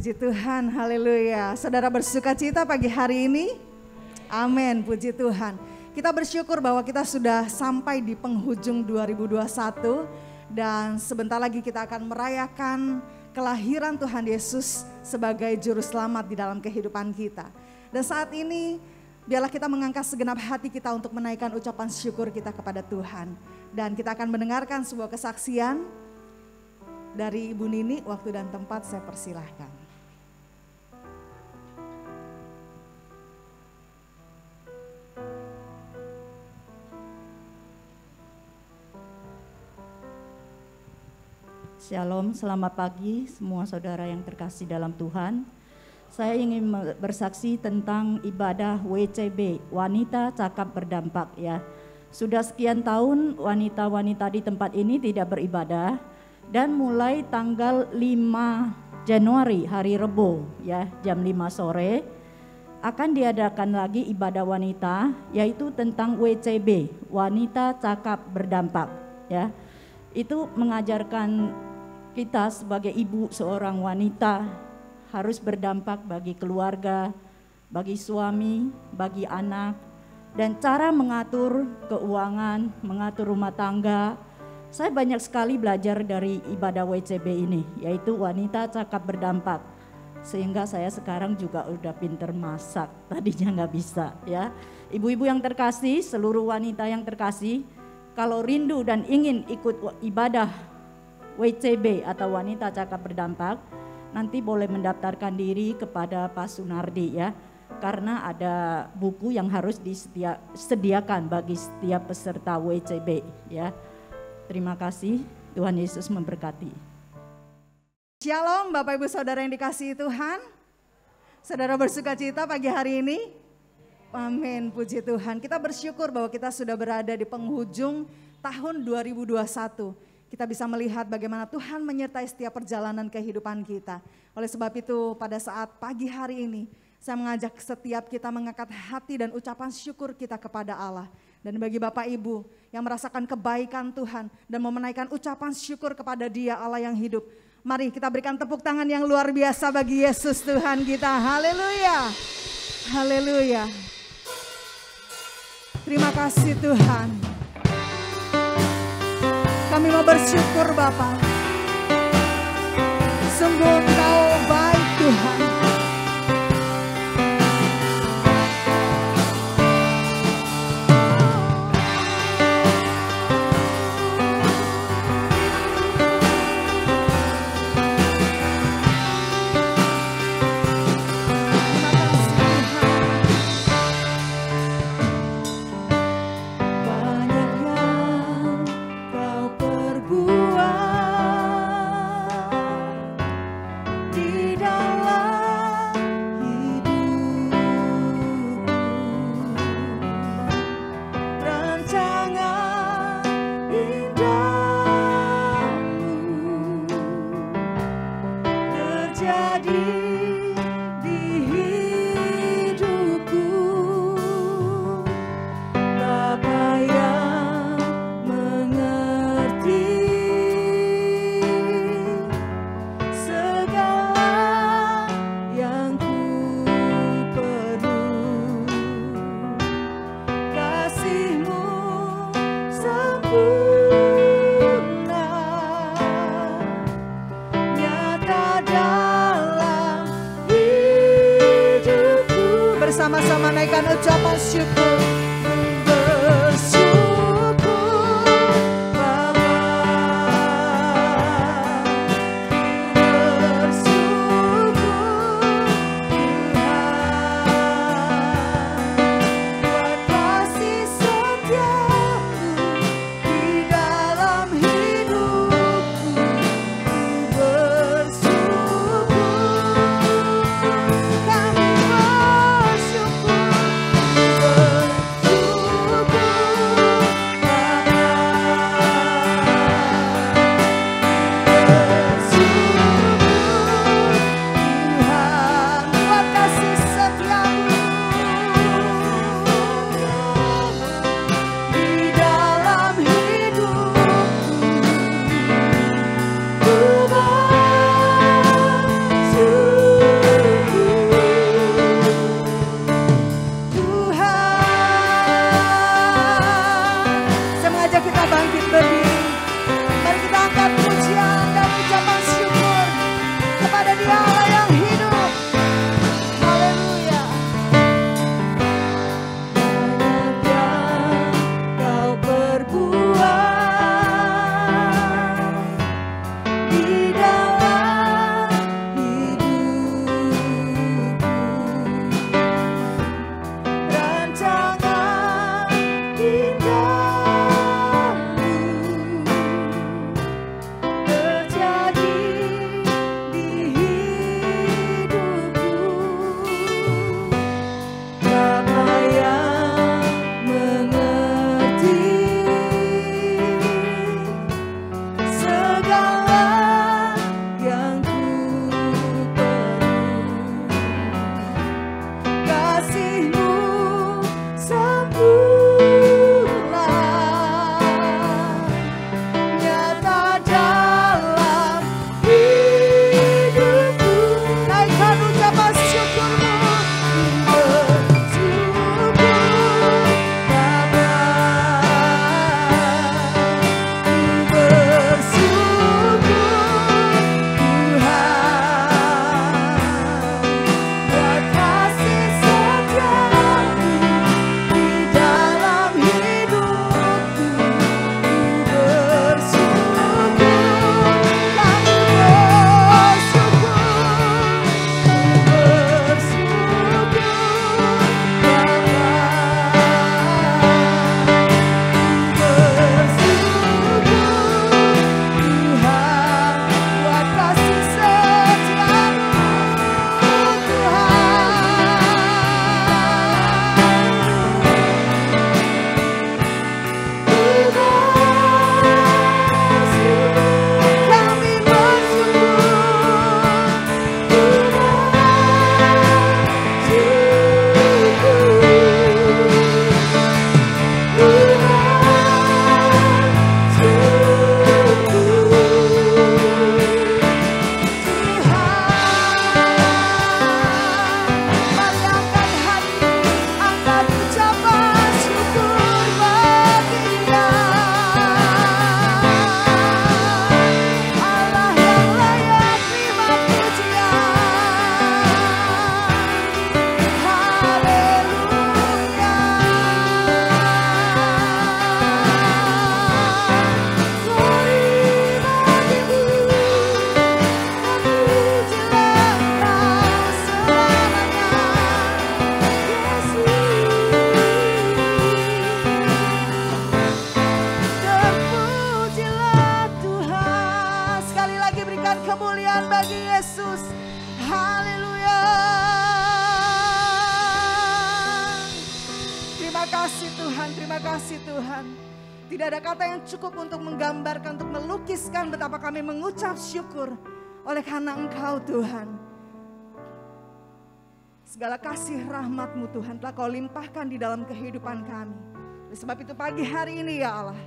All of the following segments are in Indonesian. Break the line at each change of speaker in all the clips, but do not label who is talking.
Puji Tuhan, haleluya. Saudara bersuka cita pagi hari ini? Amin, puji Tuhan. Kita bersyukur bahwa kita sudah sampai di penghujung 2021 dan sebentar lagi kita akan merayakan kelahiran Tuhan Yesus sebagai juru selamat di dalam kehidupan kita. Dan saat ini biarlah kita mengangkat segenap hati kita untuk menaikkan ucapan syukur kita kepada Tuhan. Dan kita akan mendengarkan sebuah kesaksian dari Ibu Nini. Waktu dan tempat saya persilahkan.
Shalom, selamat pagi semua saudara yang terkasih dalam Tuhan. Saya ingin bersaksi tentang ibadah WCB, Wanita Cakap Berdampak ya. Sudah sekian tahun wanita-wanita di tempat ini tidak beribadah dan mulai tanggal 5 Januari hari Rebo ya jam 5 sore akan diadakan lagi ibadah wanita yaitu tentang WCB, Wanita Cakap Berdampak ya. Itu mengajarkan kita sebagai ibu seorang wanita harus berdampak bagi keluarga, bagi suami, bagi anak, dan cara mengatur keuangan, mengatur rumah tangga. Saya banyak sekali belajar dari ibadah WCB ini, yaitu Wanita Cakap Berdampak. Sehingga saya sekarang juga udah pinter masak, tadinya nggak bisa ya. Ibu-ibu yang terkasih, seluruh wanita yang terkasih, kalau rindu dan ingin ikut ibadah WCB atau Wanita Cakap Berdampak, nanti boleh mendaftarkan diri kepada Pak Sunardi ya. Karena ada buku yang harus disediakan bagi setiap peserta WCB ya. Terima kasih, Tuhan Yesus memberkati.
Shalom Bapak Ibu Saudara yang dikasihi Tuhan. Saudara bersuka cita pagi hari ini? Amin, puji Tuhan. Kita bersyukur bahwa kita sudah berada di penghujung tahun 2021. Kita bisa melihat bagaimana Tuhan menyertai setiap perjalanan kehidupan kita. Oleh sebab itu pada saat pagi hari ini saya mengajak setiap kita mengangkat hati dan ucapan syukur kita kepada Allah. Dan bagi Bapak Ibu yang merasakan kebaikan Tuhan dan mau menaikkan ucapan syukur kepada Dia Allah yang hidup. Mari kita berikan tepuk tangan yang luar biasa bagi Yesus Tuhan kita. Haleluya. Haleluya. Terima kasih Tuhan. Kami mau bersyukur Bapa. Sungguh Engkau baik Tuhan. Sama-sama naikkan ucapan syukur. kemuliaan bagi Yesus. Haleluya. Terima kasih Tuhan, terima kasih Tuhan. Tidak ada kata yang cukup untuk menggambarkan, untuk melukiskan betapa kami mengucap syukur oleh karena Engkau Tuhan. Segala kasih rahmat-Mu Tuhan telah Kau limpahkan di dalam kehidupan kami. Oleh sebab itu pagi hari ini ya Allah,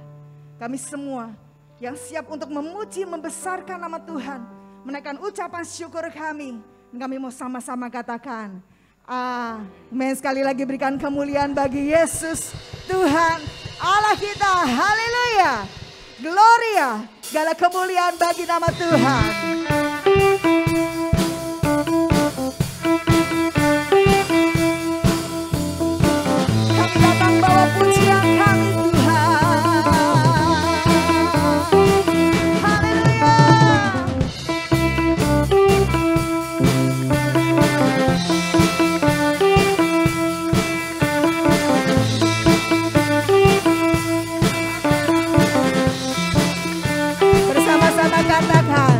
kami semua yang siap untuk memuji, membesarkan nama Tuhan, menaikkan ucapan syukur kami. Dan kami mau sama-sama katakan, amin. Sekali lagi berikan kemuliaan bagi Yesus Tuhan Allah kita. Haleluya. Gloria. Segala kemuliaan bagi nama Tuhan. Kami datang bawa pujian kami Tuhan. Haleluya. Bersama-sama katakan,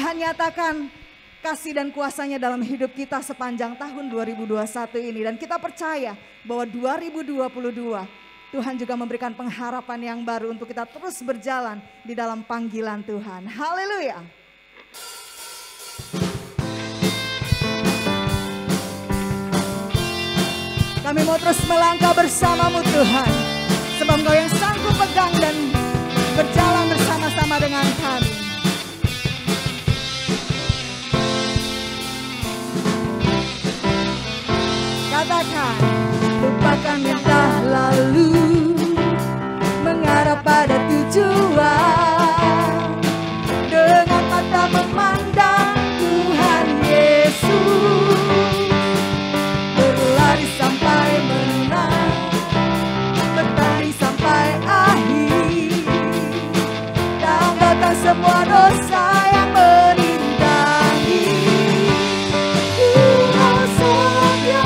Tuhan nyatakan kasih dan kuasanya dalam hidup kita sepanjang tahun 2021 ini. Dan kita percaya bahwa 2022 Tuhan juga memberikan pengharapan yang baru untuk kita terus berjalan di dalam panggilan Tuhan. Haleluya. Kami mau terus melangkah bersamamu Tuhan. Sebab Engkau yang sanggup pegang dan berjalan bersama-sama dengan kami. Katakan, lupakan yang telah lalu, mengarah pada tujuan, dengan mata memandang Tuhan Yesus, berlari sampai menang, bertani sampai akhir, tanggalkan semua dosa yang merintangi. Tuhan setia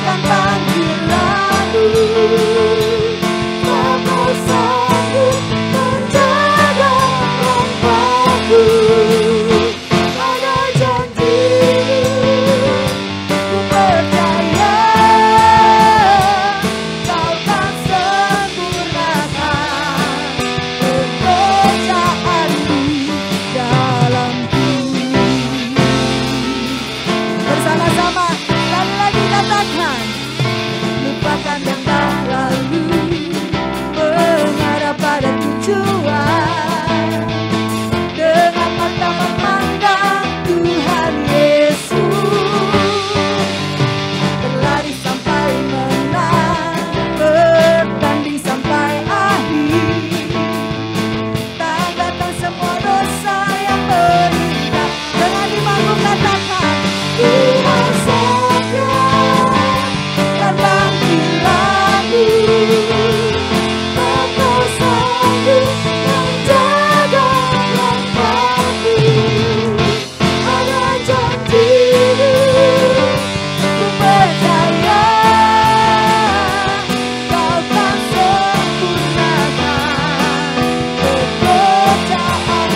dan panggilanmu, Kau sanggup menjaga langkahku. Pada janji-Mu ku percaya, Kau kan sempurnakan pekerjaan-Mu dalamku. Bersama-sama sekali lagi katakan, lupakan yang telah lalu, mengarah pada tujuan, dengan mata memandang Tuhan Yesus, berlari sampai menang, bertanding sampai akhir, tanggalkan semua dosa yang beriman. Dengan imanmu katakan, Tuhan setia dan panggilanmu, Kau sanggup menjaga langkahku. Pada janji-Mu ku percaya, Kau kan sempurnakan pekerjaan-Mu.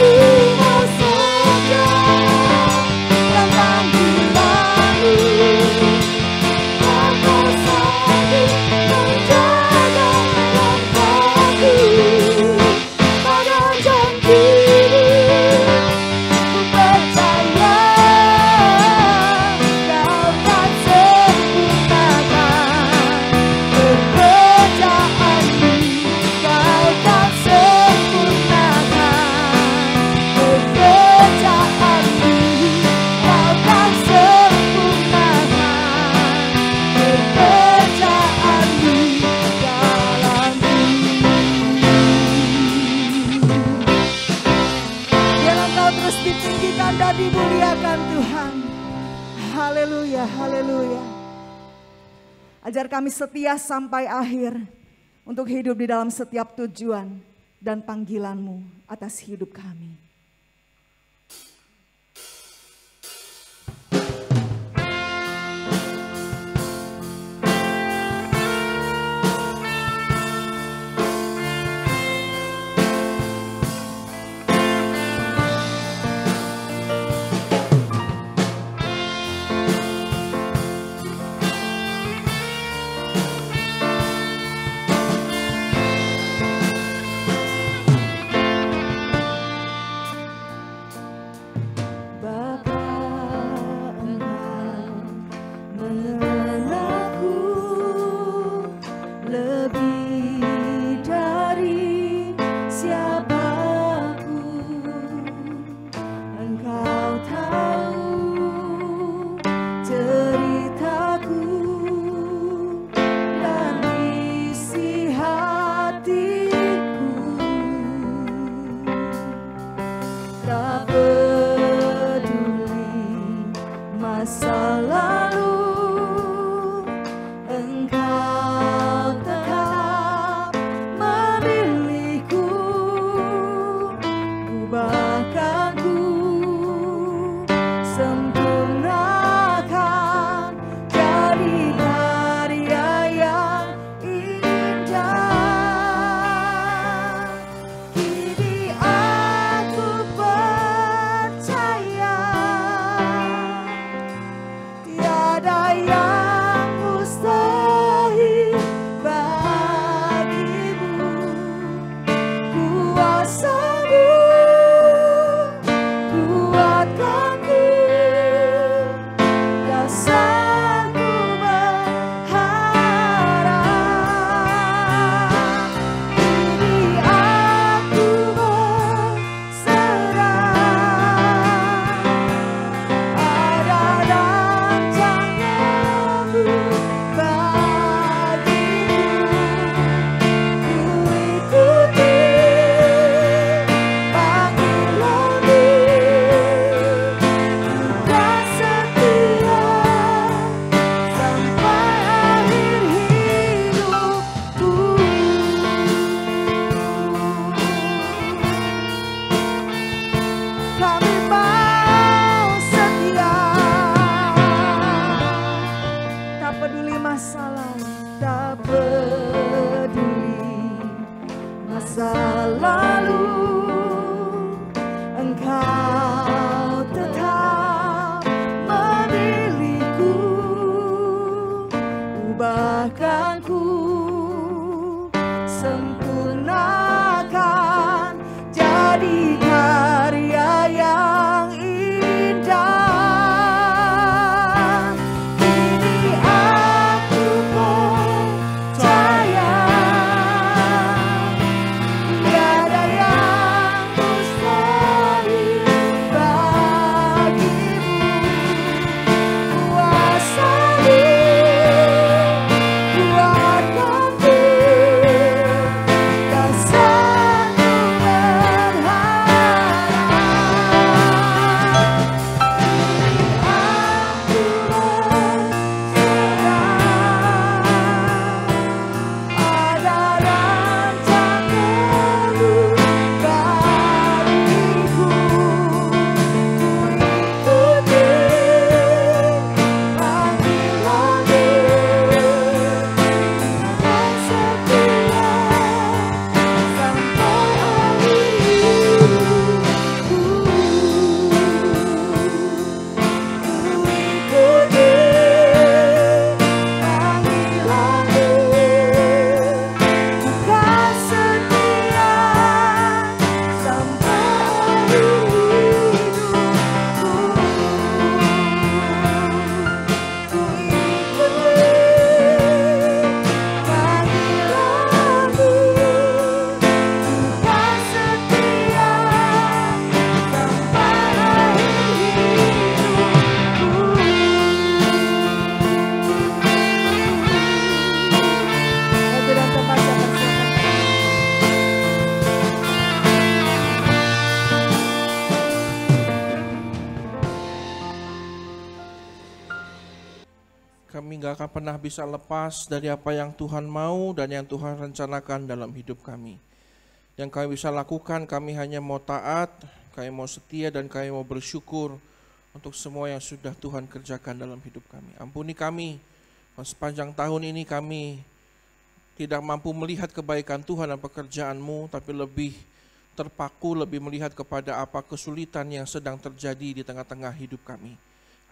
Tuhan setia dan panggilanmu, Kau sanggup menjaga langkahku. Pada janji-Mu ku percaya, Kau kan sempurnakan pekerjaan-Mu. Kau kan sempurnakan pekerjaan-Mu. Kau kan sempurnakan pekerjaan-Mu dalamku. Biarlah Engkau terus ditinggikan dan dimuliakan Tuhan. Haleluya, haleluya. Ajar kami setia sampai akhir untuk hidup di dalam setiap tujuan dan panggilan-Mu atas hidup kami.
akan pernah bisa lepas dari apa yang Tuhan mau dan yang Tuhan rencanakan dalam hidup kami. Yang kami bisa lakukan, kami hanya mau taat, kami mau setia, dan kami mau bersyukur untuk semua yang sudah Tuhan kerjakan dalam hidup kami. Ampuni kami, sepanjang tahun ini kami tidak mampu melihat kebaikan Tuhan dan pekerjaan-Mu, tapi lebih terpaku, lebih melihat kepada apa kesulitan yang sedang terjadi di tengah-tengah hidup kami.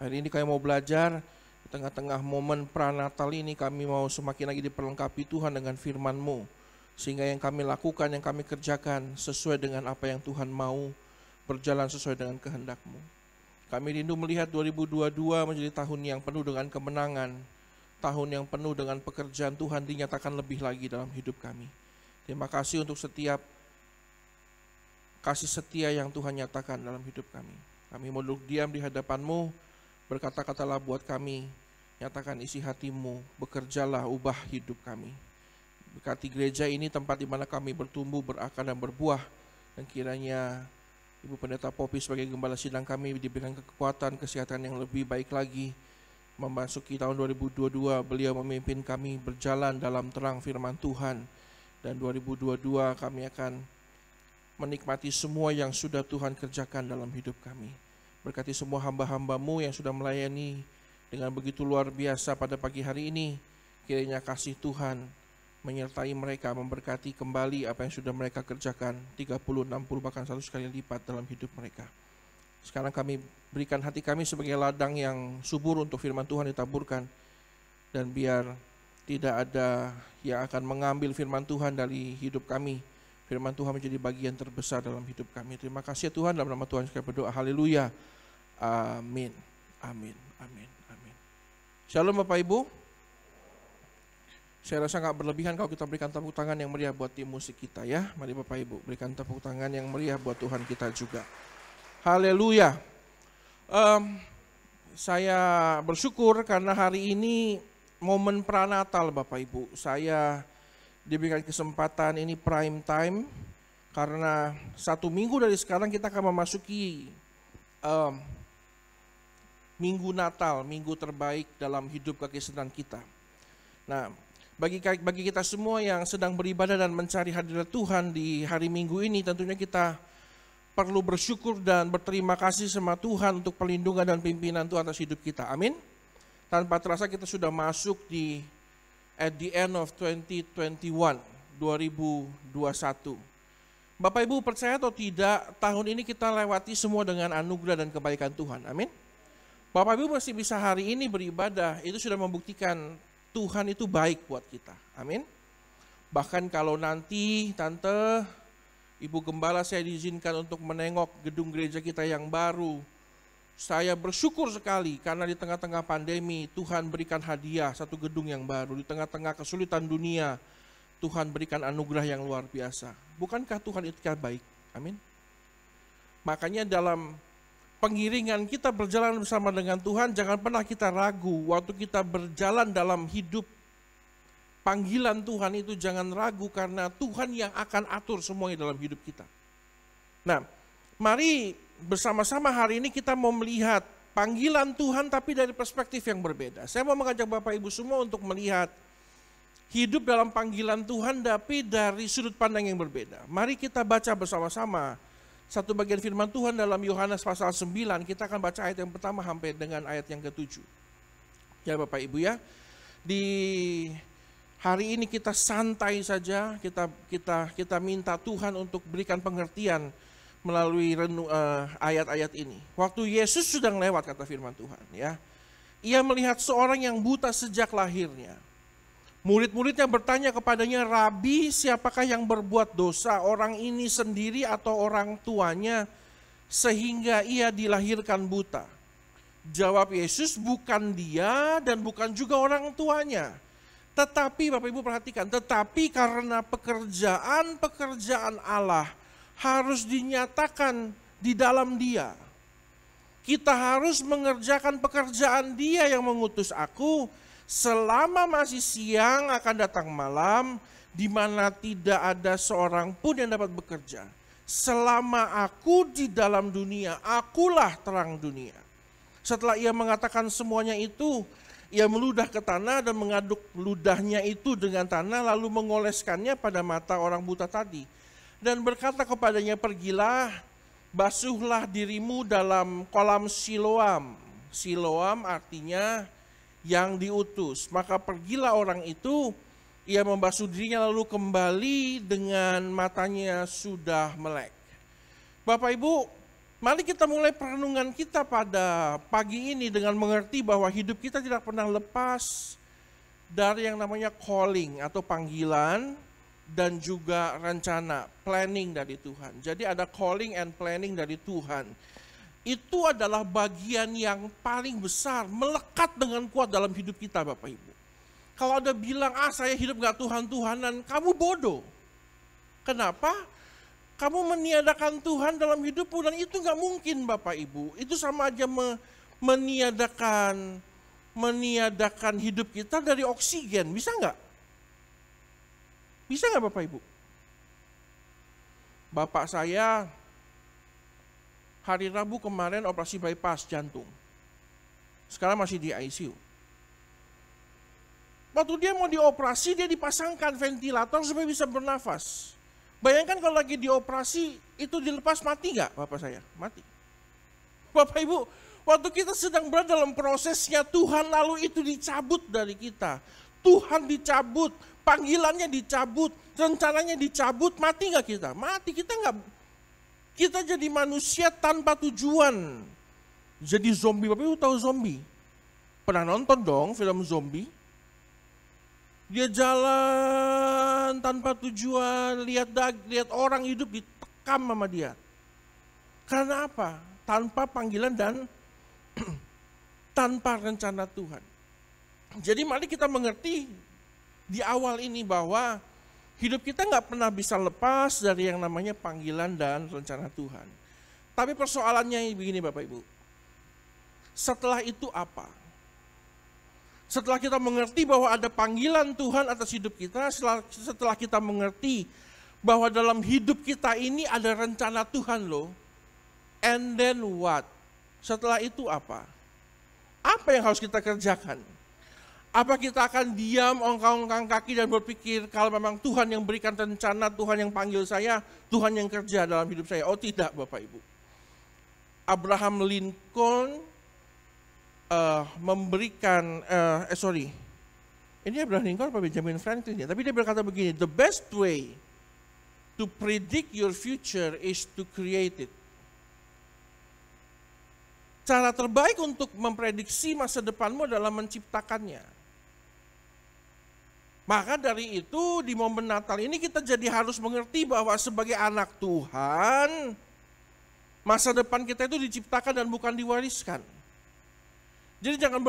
Hari ini kami mau belajar, di tengah-tengah momen pranatal ini kami mau semakin lagi diperlengkapi Tuhan dengan firman-Mu, sehingga yang kami lakukan, yang kami kerjakan sesuai dengan apa yang Tuhan mau, berjalan sesuai dengan kehendak-Mu. Kami rindu melihat 2022 menjadi tahun yang penuh dengan kemenangan, tahun yang penuh dengan pekerjaan Tuhan dinyatakan lebih lagi dalam hidup kami. Terima kasih untuk setiap kasih setia yang Tuhan nyatakan dalam hidup kami. Kami mau duduk diam di hadapan-Mu, berkata-katalah buat kami, nyatakan isi hati-Mu, bekerjalah, ubah hidup kami. Berkati gereja ini, tempat di mana kami bertumbuh, berakar dan berbuah, dan kiranya Ibu Pendeta Poppy sebagai gembala sidang kami diberikan kekuatan, kesehatan yang lebih baik lagi. Memasuki tahun 2022, beliau memimpin kami berjalan dalam terang firman Tuhan, dan 2022 kami akan menikmati semua yang sudah Tuhan kerjakan dalam hidup kami. Berkati semua hamba-hamba-Mu yang sudah melayani dengan begitu luar biasa pada pagi hari ini. Kiranya kasih Tuhan menyertai mereka, memberkati kembali apa yang sudah mereka kerjakan 30, 60, bahkan 100 kali lipat dalam hidup mereka. Sekarang kami berikan hati kami sebagai ladang yang subur untuk firman Tuhan ditaburkan. Dan biar tidak ada yang akan mengambil firman Tuhan dari hidup kami. Firman Tuhan menjadi bagian terbesar dalam hidup kami. Terima kasih ya Tuhan, dalam nama Tuhan kami berdoa. Haleluya. Amin. Amin. Amin. Amin. Shalom Bapak Ibu. Saya rasa gak berlebihan kalau kita berikan tepuk tangan yang meriah buat tim musik kita ya. Mari Bapak Ibu berikan tepuk tangan yang meriah buat Tuhan kita juga. Haleluya. Saya bersyukur karena hari ini momen pranatal Bapak Ibu. Saya diberikan kesempatan ini prime time karena 1 minggu dari sekarang kita akan memasuki minggu Natal, minggu terbaik dalam hidup kekristenan kita. Nah, bagi kita semua yang sedang beribadah dan mencari hadirat Tuhan di hari Minggu ini, tentunya kita perlu bersyukur dan berterima kasih sama Tuhan untuk perlindungan dan pimpinan Tuhan atas hidup kita. Amin. Tanpa terasa kita sudah masuk di at the end of 2021. Bapak Ibu percaya atau tidak, tahun ini kita lewati semua dengan anugerah dan kebaikan Tuhan. Amin. Bapak Ibu masih bisa hari ini beribadah, itu sudah membuktikan Tuhan itu baik buat kita. Amin. Bahkan kalau nanti Tante, Ibu Gembala saya diizinkan untuk menengok gedung gereja kita yang baru, saya bersyukur sekali karena di tengah-tengah pandemi Tuhan berikan hadiah satu gedung yang baru. Di tengah-tengah kesulitan dunia Tuhan berikan anugerah yang luar biasa. Bukankah Tuhan itu baik? Amin. Makanya dalam pengiringan kita berjalan bersama dengan Tuhan, jangan pernah kita ragu. Waktu kita berjalan dalam hidup panggilan Tuhan itu jangan ragu karena Tuhan yang akan atur semuanya dalam hidup kita. Nah, mari bersama-sama hari ini kita mau melihat panggilan Tuhan tapi dari perspektif yang berbeda. Saya mau mengajak Bapak Ibu semua untuk melihat hidup dalam panggilan Tuhan tapi dari sudut pandang yang berbeda. Mari kita baca bersama-sama satu bagian firman Tuhan dalam Yohanes pasal 9. Kita akan baca ayat yang pertama sampai dengan ayat yang ke-7. Ya Bapak Ibu ya. Di hari ini kita santai saja, kita minta Tuhan untuk berikan pengertian melalui ayat-ayat ini. Waktu Yesus sedang lewat, kata firman Tuhan ya, ia melihat seorang yang buta sejak lahirnya. Murid-muridnya bertanya kepadanya, Rabi, siapakah yang berbuat dosa, orang ini sendiri atau orang tuanya, sehingga ia dilahirkan buta? Jawab Yesus, bukan dia dan bukan juga orang tuanya. Tetapi Bapak Ibu perhatikan, tetapi karena pekerjaan Allah harus dinyatakan di dalam dia. Kita harus mengerjakan pekerjaan dia yang mengutus aku. Selama masih siang akan datang malam, di mana tidak ada seorang pun yang dapat bekerja. Selama aku di dalam dunia, akulah terang dunia. Setelah ia mengatakan semuanya itu, Ia meludah ke tanah dan mengaduk ludahnya itu dengan tanah, lalu mengoleskannya pada mata orang buta tadi. Dan berkata kepadanya, pergilah, basuhlah dirimu dalam kolam Siloam. Siloam artinya yang diutus. Maka pergilah orang itu, ia membasuh dirinya lalu kembali dengan matanya sudah melek. Bapak Ibu, mari kita mulai perenungan kita pada pagi ini dengan mengerti bahwa hidup kita tidak pernah lepas dari yang namanya calling atau panggilan dan juga rencana, planning dari Tuhan. Jadi ada calling and planning dari Tuhan. Itu adalah bagian yang paling besar, melekat dengan kuat dalam hidup kita Bapak Ibu. Kalau ada bilang, saya hidup gak Tuhan-Tuhanan, kamu bodoh. Kenapa? Kamu meniadakan Tuhan dalam hidupmu dan itu gak mungkin Bapak Ibu. Itu sama aja meniadakan hidup kita dari oksigen. Bisa gak? Bisa gak Bapak Ibu? Bapak saya hari Rabu kemarin operasi bypass jantung. Sekarang masih di ICU. Waktu dia mau dioperasi, dia dipasangkan ventilator supaya bisa bernafas. Bayangkan kalau lagi dioperasi, itu dilepas mati nggak Bapak saya? Mati. Bapak Ibu, waktu kita sedang berada dalam prosesnya Tuhan lalu itu dicabut dari kita. Tuhan dicabut, panggilannya dicabut, rencananya dicabut, mati nggak kita? Mati, kita jadi manusia tanpa tujuan. Jadi zombie, Bapak Ibu tahu zombie? Pernah nonton dong film zombie? Dia jalan tanpa tujuan, lihat orang hidup ditekam sama dia. Karena apa? Tanpa panggilan dan tanpa rencana Tuhan. Jadi mari kita mengerti di awal ini bahwa hidup kita nggak pernah bisa lepas dari yang namanya panggilan dan rencana Tuhan. Tapi persoalannya begini Bapak Ibu. Setelah itu apa? Setelah kita mengerti bahwa ada panggilan Tuhan atas hidup kita, setelah kita mengerti bahwa dalam hidup kita ini ada rencana Tuhan loh, and then what? Setelah itu apa? Apa yang harus kita kerjakan? Apa kita akan diam, ongkang-ongkang kaki dan berpikir kalau memang Tuhan yang berikan rencana, Tuhan yang panggil saya, Tuhan yang kerja dalam hidup saya? Oh tidak Bapak Ibu. Abraham Lincoln memberikan, ini Abraham Lincoln apa Benjamin Franklin ya, tapi dia berkata begini, the best way to predict your future is to create it. Cara terbaik untuk memprediksi masa depanmu adalah menciptakannya. Maka dari itu di momen Natal ini kita jadi harus mengerti bahwa sebagai anak Tuhan, masa depan kita itu diciptakan dan bukan diwariskan. Jadi jangan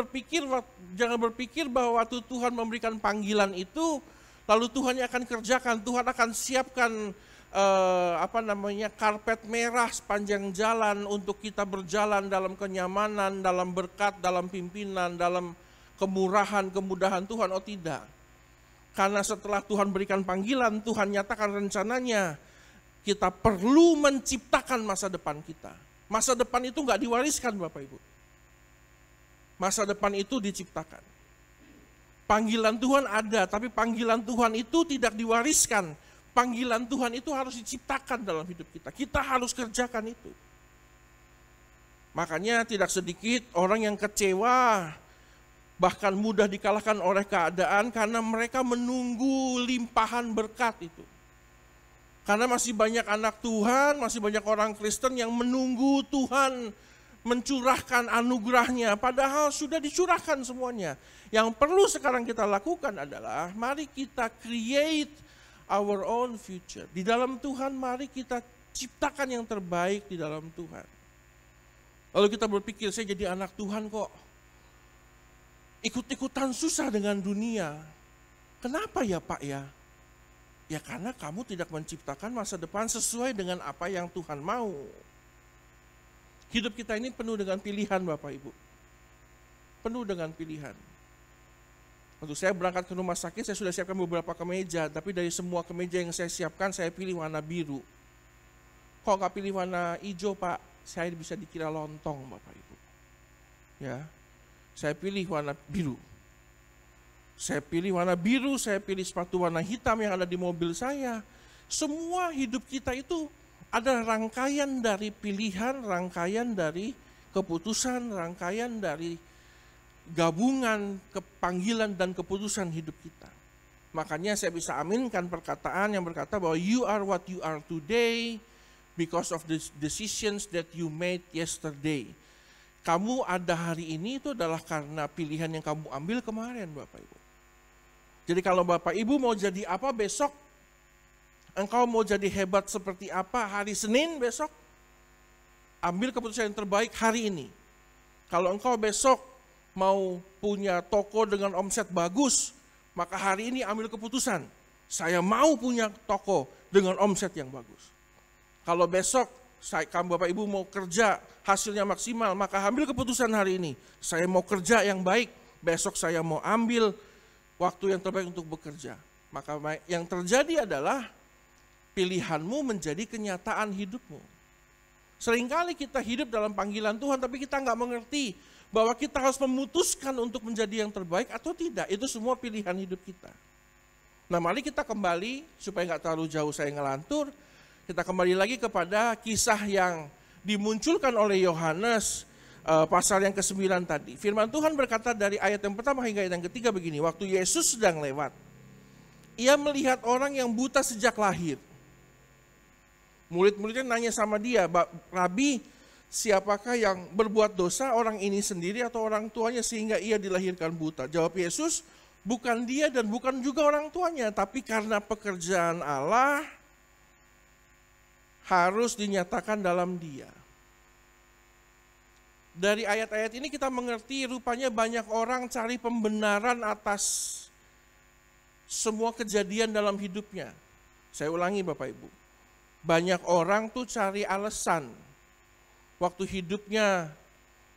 berpikir bahwa waktu Tuhan memberikan panggilan itu, lalu Tuhan yang akan kerjakan, Tuhan akan siapkan karpet merah sepanjang jalan untuk kita berjalan dalam kenyamanan, dalam berkat, dalam pimpinan, dalam kemurahan, kemudahan Tuhan. Oh tidak. Karena setelah Tuhan berikan panggilan, Tuhan nyatakan rencananya, kita perlu menciptakan masa depan kita. Masa depan itu nggak diwariskan Bapak Ibu. Masa depan itu diciptakan. Panggilan Tuhan ada, tapi panggilan Tuhan itu tidak diwariskan. Panggilan Tuhan itu harus diciptakan dalam hidup kita. Kita harus kerjakan itu. Makanya tidak sedikit orang yang kecewa, bahkan mudah dikalahkan oleh keadaan karena mereka menunggu limpahan berkat itu. Karena masih banyak anak Tuhan, masih banyak orang Kristen yang menunggu Tuhan mencurahkan anugerahnya, padahal sudah dicurahkan semuanya. Yang perlu sekarang kita lakukan adalah mari kita create our own future. Di dalam Tuhan mari kita ciptakan yang terbaik di dalam Tuhan. Lalu kita berpikir, saya jadi anak Tuhan kok ikut-ikutan susah dengan dunia. Kenapa ya Pak ya? Ya karena kamu tidak menciptakan masa depan sesuai dengan apa yang Tuhan mau. Hidup kita ini penuh dengan pilihan Bapak Ibu. Penuh dengan pilihan. Waktu saya berangkat ke rumah sakit, saya sudah siapkan beberapa kemeja, tapi dari semua kemeja yang saya siapkan, saya pilih warna biru. Kok nggak pilih warna hijau Pak? Saya bisa dikira lontong Bapak Ibu. Ya, saya pilih warna biru. Saya pilih warna biru, saya pilih sepatu warna hitam yang ada di mobil saya. Semua hidup kita itu ada rangkaian dari pilihan, rangkaian dari keputusan, rangkaian dari gabungan panggilan dan keputusan hidup kita. Makanya saya bisa aminkan perkataan yang berkata bahwa you are what you are today because of the decisions that you made yesterday. Kamu ada hari ini itu adalah karena pilihan yang kamu ambil kemarin, Bapak Ibu. Jadi kalau Bapak Ibu mau jadi apa besok, engkau mau jadi hebat seperti apa hari Senin besok, ambil keputusan yang terbaik hari ini. Kalau engkau besok mau punya toko dengan omset bagus, maka hari ini ambil keputusan, saya mau punya toko dengan omset yang bagus. Kalau besok kamu Bapak Ibu mau kerja hasilnya maksimal, maka ambil keputusan hari ini, saya mau kerja yang baik, besok saya mau ambil waktu yang terbaik untuk bekerja. Maka yang terjadi adalah pilihanmu menjadi kenyataan hidupmu. Seringkali kita hidup dalam panggilan Tuhan, tapi kita nggak mengerti bahwa kita harus memutuskan untuk menjadi yang terbaik atau tidak. Itu semua pilihan hidup kita. Nah, mari kita kembali, supaya nggak terlalu jauh saya ngelantur, kita kembali lagi kepada kisah yang dimunculkan oleh Yohanes pasal yang ke-9 tadi. Firman Tuhan berkata dari ayat yang pertama hingga ayat yang ketiga begini, waktu Yesus sedang lewat, ia melihat orang yang buta sejak lahir. Murid-muridnya nanya sama dia, Rabi, siapakah yang berbuat dosa, orang ini sendiri atau orang tuanya sehingga ia dilahirkan buta? Jawab Yesus, bukan dia dan bukan juga orang tuanya, tapi karena pekerjaan Allah harus dinyatakan dalam dia. Dari ayat-ayat ini kita mengerti rupanya banyak orang cari pembenaran atas semua kejadian dalam hidupnya. Saya ulangi Bapak Ibu, banyak orang tuh cari alasan. Waktu hidupnya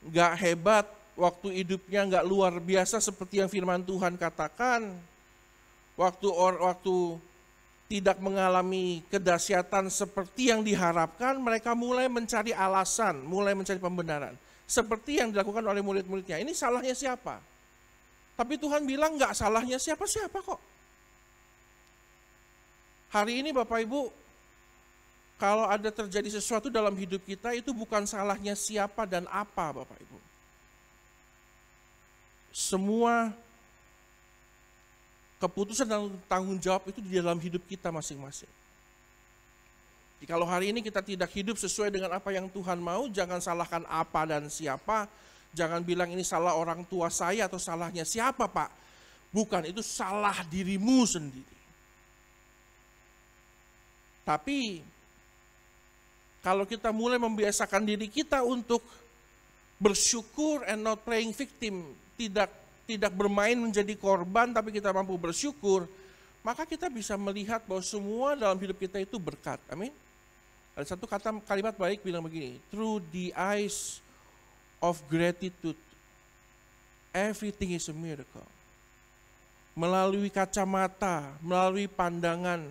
gak hebat, waktu hidupnya gak luar biasa seperti yang firman Tuhan katakan, waktu tidak mengalami kedahsyatan seperti yang diharapkan, mereka mulai mencari alasan, mulai mencari pembenaran. Seperti yang dilakukan oleh murid-muridnya, ini salahnya siapa? Tapi Tuhan bilang gak salahnya siapa-siapa kok. Hari ini Bapak Ibu, kalau ada terjadi sesuatu dalam hidup kita, itu bukan salahnya siapa dan apa Bapak Ibu. Semua keputusan dan tanggung jawab itu di dalam hidup kita masing-masing. Jadi kalau hari ini kita tidak hidup sesuai dengan apa yang Tuhan mau, jangan salahkan apa dan siapa. Jangan bilang ini salah orang tua saya atau salahnya siapa Pak. Bukan, itu salah dirimu sendiri. Tapi kalau kita mulai membiasakan diri kita untuk bersyukur and not playing victim, tidak bermain menjadi korban, tapi kita mampu bersyukur, maka kita bisa melihat bahwa semua dalam hidup kita itu berkat. Amin. Ada satu kalimat baik bilang begini, through the eyes of gratitude, everything is a miracle. Melalui kacamata, melalui pandangan,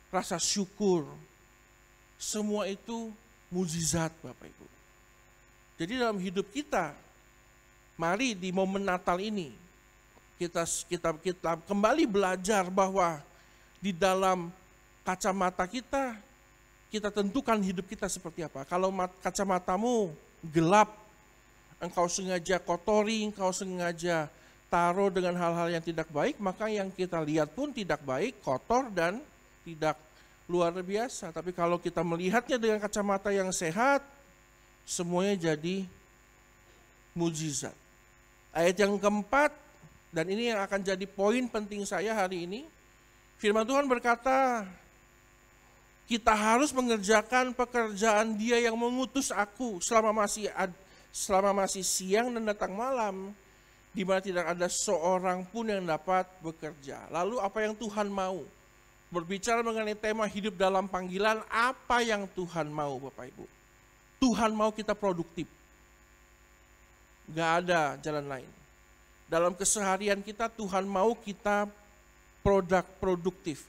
rasa syukur, semua itu mukjizat Bapak Ibu. Jadi dalam hidup kita, mari di momen Natal ini kita kembali belajar bahwa di dalam kacamata kita tentukan hidup kita seperti apa. Kalau kacamatamu gelap, engkau sengaja kotori, engkau sengaja taruh dengan hal-hal yang tidak baik, maka yang kita lihat pun tidak baik, kotor dan tidak luar biasa. Tapi kalau kita melihatnya dengan kacamata yang sehat, semuanya jadi mukjizat. Ayat yang keempat, dan ini yang akan jadi poin penting saya hari ini, firman Tuhan berkata, kita harus mengerjakan pekerjaan Dia yang mengutus aku selama masih siang dan datang malam, di mana tidak ada seorang pun yang dapat bekerja. Lalu apa yang Tuhan mau? Berbicara mengenai tema hidup dalam panggilan, apa yang Tuhan mau Bapak Ibu? Tuhan mau kita produktif. Gak ada jalan lain. Dalam keseharian kita, Tuhan mau kita produktif.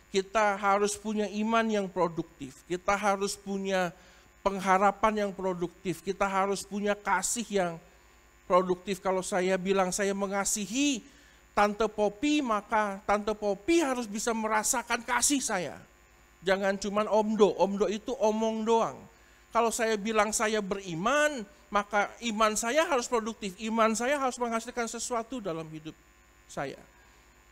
Kita harus punya iman yang produktif. Kita harus punya pengharapan yang produktif. Kita harus punya kasih yang produktif. Kalau saya bilang saya mengasihi, Tante Popi, maka Tante Popi harus bisa merasakan kasih saya. Jangan cuman omdo, omdo itu omong doang. Kalau saya bilang saya beriman, maka iman saya harus produktif, iman saya harus menghasilkan sesuatu dalam hidup saya.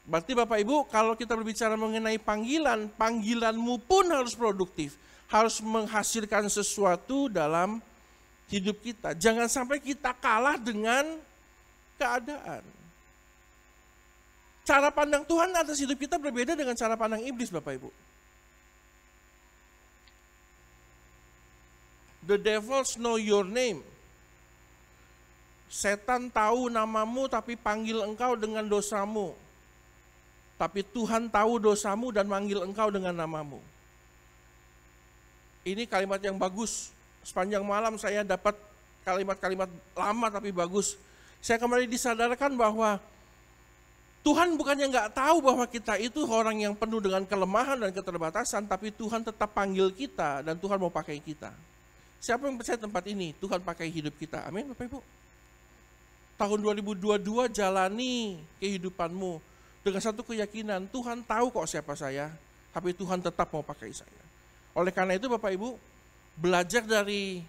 Berarti Bapak Ibu, kalau kita berbicara mengenai panggilan, panggilanmu pun harus produktif, harus menghasilkan sesuatu dalam hidup kita. Jangan sampai kita kalah dengan keadaan. Cara pandang Tuhan atas hidup kita berbeda dengan cara pandang iblis, Bapak Ibu. The devils know your name. Setan tahu namamu tapi panggil engkau dengan dosamu. Tapi Tuhan tahu dosamu dan manggil engkau dengan namamu. Ini kalimat yang bagus. Sepanjang malam saya dapat kalimat-kalimat lama tapi bagus. Saya kembali disadarkan bahwa Tuhan bukannya nggak tahu bahwa kita itu orang yang penuh dengan kelemahan dan keterbatasan, tapi Tuhan tetap panggil kita dan Tuhan mau pakai kita. Siapa yang percaya tempat ini? Tuhan pakai hidup kita. Amin Bapak Ibu. Tahun 2022 jalani kehidupanmu dengan satu keyakinan, Tuhan tahu kok siapa saya, tapi Tuhan tetap mau pakai saya. Oleh karena itu Bapak Ibu, belajar dari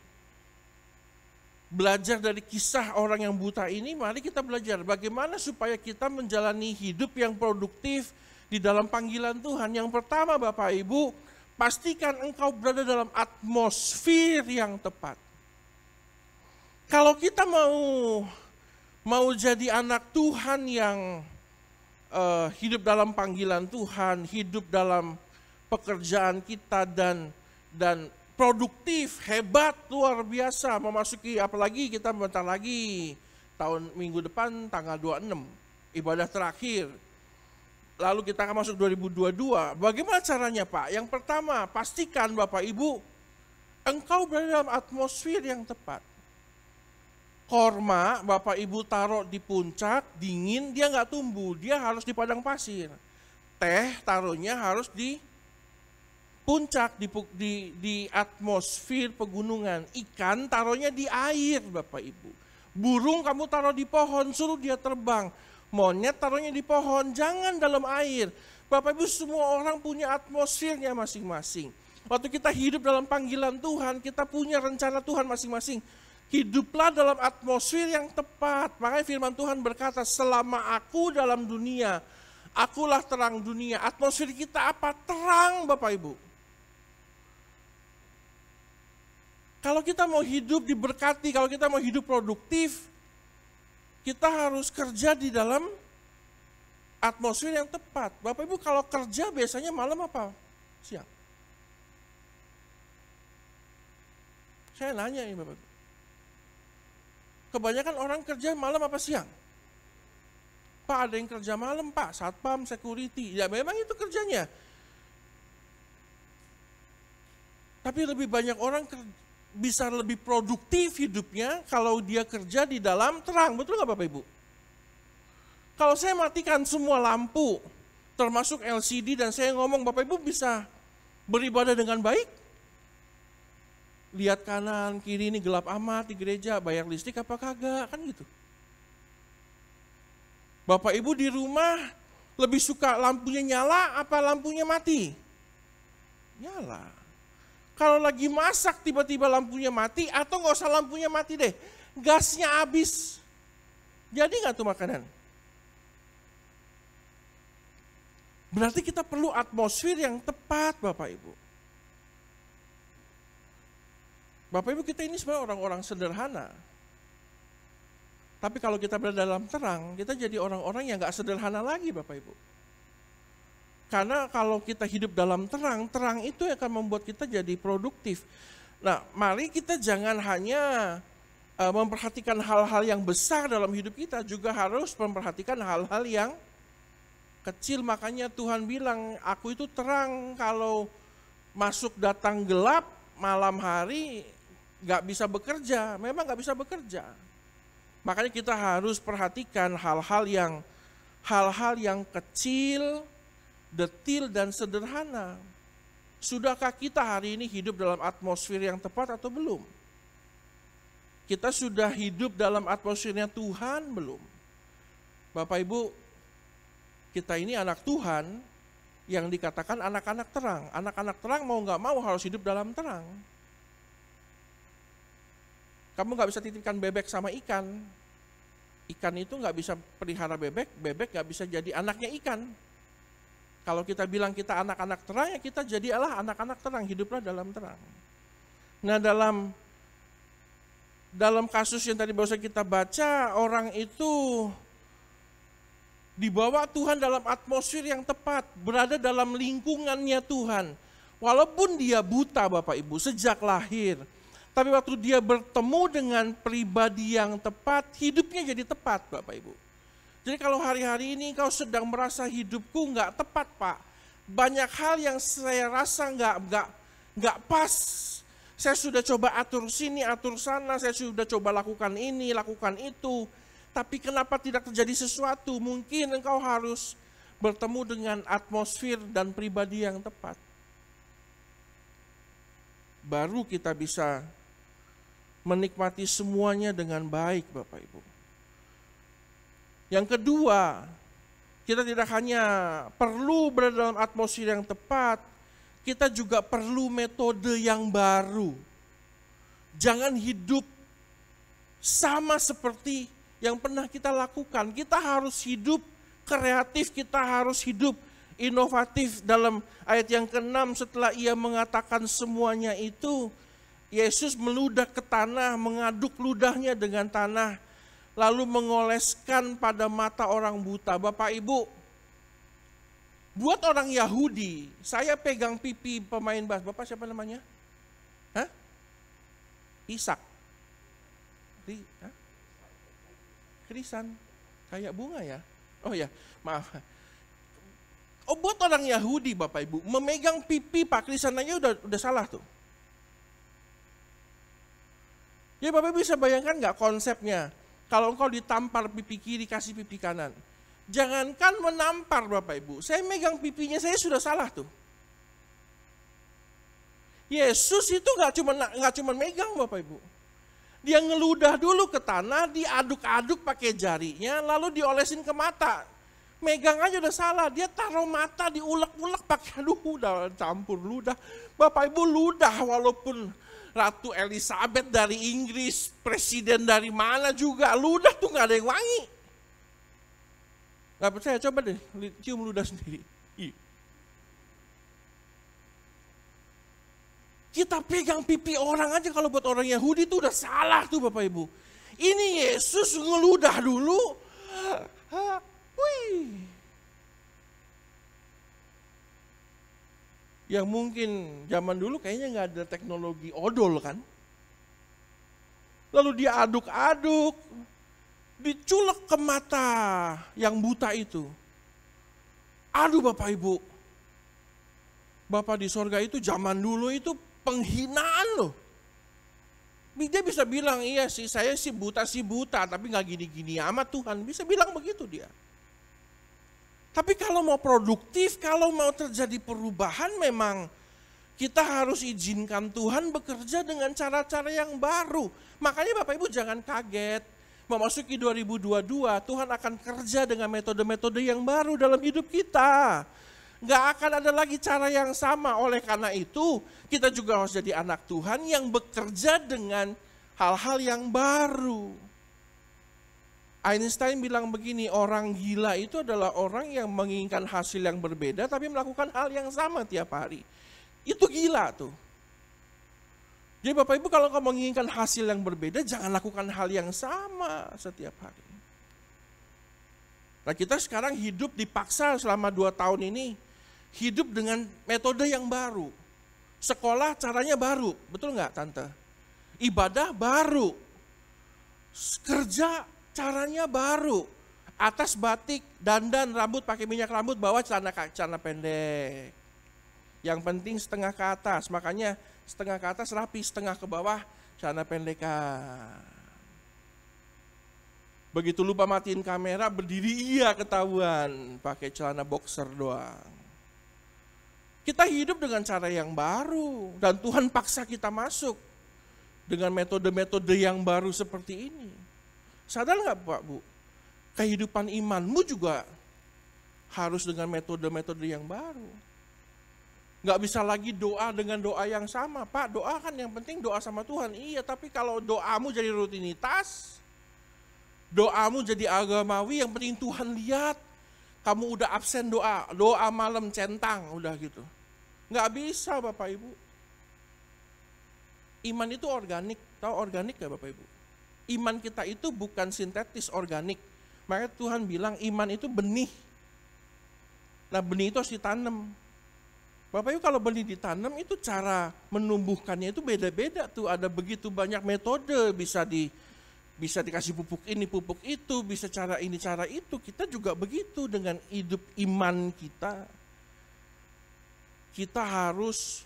kisah orang yang buta ini, mari kita belajar bagaimana supaya kita menjalani hidup yang produktif di dalam panggilan Tuhan. Yang pertama Bapak Ibu, pastikan engkau berada dalam atmosfer yang tepat. Kalau kita mau jadi anak Tuhan yang hidup dalam panggilan Tuhan, hidup dalam pekerjaan kita dan produktif, hebat, luar biasa, memasuki apalagi kita bentar lagi minggu depan tanggal 26, ibadah terakhir. Lalu kita akan masuk 2022. Bagaimana caranya Pak? Yang pertama, pastikan Bapak Ibu, engkau berada dalam atmosfer yang tepat. Korma Bapak Ibu taruh di puncak, dingin, dia nggak tumbuh, dia harus di padang pasir. Teh taruhnya harus di puncak, di atmosfer pegunungan. Ikan taruhnya di air Bapak Ibu. Burung kamu taruh di pohon, suruh dia terbang. Monyet taruhnya di pohon, jangan dalam air. Bapak Ibu, semua orang punya atmosfernya masing-masing. Waktu kita hidup dalam panggilan Tuhan, kita punya rencana Tuhan masing-masing. Hiduplah dalam atmosfer yang tepat. Makanya firman Tuhan berkata, selama aku dalam dunia, akulah terang dunia. Atmosfer kita apa? Terang Bapak Ibu. Kalau kita mau hidup diberkati, kalau kita mau hidup produktif, kita harus kerja di dalam atmosfer yang tepat. Bapak Ibu kalau kerja biasanya malam apa? Siang. Saya nanya ini Bapak Ibu. Kebanyakan orang kerja malam apa siang? Pak ada yang kerja malam Pak, satpam, security. Ya memang itu kerjanya. Tapi lebih banyak orang bisa lebih produktif hidupnya kalau dia kerja di dalam terang. Betul nggak Bapak Ibu? Kalau saya matikan semua lampu, termasuk LCD, dan saya ngomong Bapak Ibu bisa beribadah dengan baik? Lihat kanan, kiri ini gelap amat di gereja, bayar listrik apa kagak, kan gitu. Bapak Ibu di rumah lebih suka lampunya nyala apa lampunya mati? Nyala. Kalau lagi masak tiba-tiba lampunya mati, atau nggak usah lampunya mati deh, gasnya habis. Jadi nggak tuh makanan? Berarti kita perlu atmosfer yang tepat Bapak Ibu. Bapak Ibu kita ini sebenarnya orang-orang sederhana. Tapi kalau kita berada dalam terang, kita jadi orang-orang yang nggak sederhana lagi Bapak Ibu. Karena kalau kita hidup dalam terang, terang itu akan membuat kita jadi produktif. Nah, mari kita jangan hanya memperhatikan hal-hal yang besar dalam hidup kita, juga harus memperhatikan hal-hal yang kecil. Makanya Tuhan bilang, aku itu terang, kalau masuk datang gelap, malam hari gak bisa bekerja, memang gak bisa bekerja. Makanya kita harus perhatikan hal-hal yang kecil, detil dan sederhana. Sudahkah kita hari ini hidup dalam atmosfer yang tepat atau belum? Kita sudah hidup dalam atmosfernya Tuhan belum? Bapak Ibu, kita ini anak Tuhan yang dikatakan anak-anak terang. Anak-anak terang mau nggak mau harus hidup dalam terang. Kamu nggak bisa titipkan bebek sama ikan. Ikan itu nggak bisa pelihara bebek, bebek nggak bisa jadi anaknya ikan. Kalau kita bilang kita anak-anak terang, ya kita jadilah anak-anak terang, hiduplah dalam terang. Nah, dalam kasus yang tadi baru kita baca, orang itu dibawa Tuhan dalam atmosfer yang tepat, berada dalam lingkungannya Tuhan. Walaupun dia buta Bapak Ibu sejak lahir, tapi waktu dia bertemu dengan pribadi yang tepat, hidupnya jadi tepat Bapak Ibu. Jadi kalau hari-hari ini kau sedang merasa hidupku nggak tepat Pak, banyak hal yang saya rasa nggak pas. Saya sudah coba atur sini, atur sana, saya sudah coba lakukan ini, lakukan itu. Tapi kenapa tidak terjadi sesuatu? Mungkin engkau harus bertemu dengan atmosfer dan pribadi yang tepat. Baru kita bisa menikmati semuanya dengan baik Bapak Ibu. Yang kedua, kita tidak hanya perlu berada dalam atmosfer yang tepat, kita juga perlu metode yang baru. Jangan hidup sama seperti yang pernah kita lakukan. Kita harus hidup kreatif, kita harus hidup inovatif. Dalam ayat yang ke-6 setelah ia mengatakan semuanya itu, Yesus meludah ke tanah, mengaduk ludahnya dengan tanah, lalu mengoleskan pada mata orang buta. Bapak Ibu, buat orang Yahudi, saya pegang pipi pemain bass. Bapak siapa namanya? Hah? Ishak. Krisan, kayak bunga ya. Oh ya, maaf. Oh, buat orang Yahudi Bapak Ibu, memegang pipi Pak Krisan aja udah salah tuh. Ya Bapak Ibu bisa bayangkan nggak konsepnya? Kalau engkau ditampar pipi kiri, kasih pipi kanan. Jangankan menampar Bapak Ibu, saya megang pipinya saya sudah salah tuh. Yesus itu nggak cuma megang Bapak Ibu. Dia ngeludah dulu ke tanah, diaduk-aduk pakai jarinya, lalu diolesin ke mata. Megang aja udah salah, dia taruh mata, diulek-ulek pakai, aduh udah campur ludah. Bapak Ibu ludah walaupun Ratu Elizabeth dari Inggris, presiden dari mana juga, ludah tuh gak ada yang wangi. Gak percaya, coba deh cium ludah sendiri. Kita pegang pipi orang aja kalau buat orang Yahudi itu udah salah tuh Bapak Ibu. Ini Yesus ngeludah dulu. Wih. Yang mungkin zaman dulu kayaknya nggak ada teknologi odol kan. Lalu dia aduk-aduk, diculek ke mata yang buta itu. Aduh Bapak Ibu, Bapak di sorga itu zaman dulu itu penghinaan loh. Dia bisa bilang, iya sih saya sih buta, tapi gak gini-gini amat Tuhan. Bisa bilang begitu dia. Tapi kalau mau produktif, kalau mau terjadi perubahan memang kita harus izinkan Tuhan bekerja dengan cara-cara yang baru. Makanya Bapak Ibu jangan kaget. Memasuki 2022, Tuhan akan kerja dengan metode-metode yang baru dalam hidup kita. Nggak akan ada lagi cara yang sama. Oleh karena itu, kita juga harus jadi anak Tuhan yang bekerja dengan hal-hal yang baru. Einstein bilang begini, orang gila itu adalah orang yang menginginkan hasil yang berbeda tapi melakukan hal yang sama tiap hari. Itu gila tuh. Jadi Bapak Ibu kalau kamu menginginkan hasil yang berbeda, jangan lakukan hal yang sama setiap hari. Nah kita sekarang hidup dipaksa selama 2 tahun ini, hidup dengan metode yang baru. Sekolah caranya baru, betul nggak Tante? Ibadah baru. Kerja caranya baru. Atas batik, dandan, rambut pakai minyak rambut, bawah celana pendek. Yang penting setengah ke atas, makanya setengah ke atas rapi, setengah ke bawah celana pendekan. Begitu lupa matiin kamera, berdiri iya ketahuan, pakai celana boxer doang. Kita hidup dengan cara yang baru dan Tuhan paksa kita masuk dengan metode-metode yang baru seperti ini. Sadar nggak Pak Bu? Kehidupan imanmu juga harus dengan metode-metode yang baru. Nggak bisa lagi doa dengan doa yang sama. Pak, doa kan yang penting doa sama Tuhan. Iya, tapi kalau doamu jadi rutinitas, doamu jadi agamawi, yang penting Tuhan lihat. Kamu udah absen doa malam centang, udah gitu. Nggak bisa Bapak Ibu. Iman itu organik, tahu organik gak Bapak Ibu? Iman kita itu bukan sintetis, organik. Makanya Tuhan bilang iman itu benih. Nah benih itu harus ditanam. Bapak Ibu kalau benih ditanam itu cara menumbuhkannya itu beda-beda tuh. Ada begitu banyak metode, bisa dikasih pupuk ini, pupuk itu, bisa cara ini, cara itu. Kita juga begitu dengan hidup iman kita. Kita harus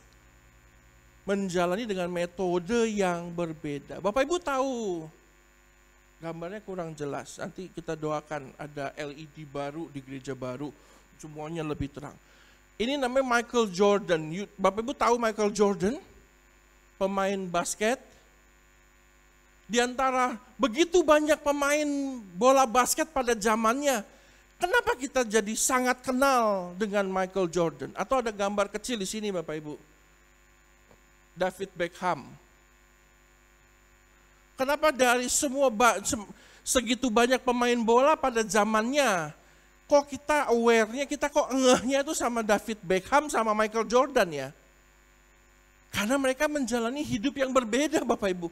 menjalani dengan metode yang berbeda. Bapak Ibu tahu, gambarnya kurang jelas. Nanti kita doakan ada LED baru di gereja baru, semuanya lebih terang. Ini namanya Michael Jordan. Bapak Ibu tahu Michael Jordan? Pemain basket. Di antara begitu banyak pemain bola basket pada zamannya, kenapa kita jadi sangat kenal dengan Michael Jordan? Atau ada gambar kecil di sini Bapak Ibu. David Beckham. Kenapa dari segitu banyak pemain bola pada zamannya, kok kita aware-nya, kita kok ngehnya itu sama David Beckham sama Michael Jordan ya? Karena mereka menjalani hidup yang berbeda Bapak Ibu.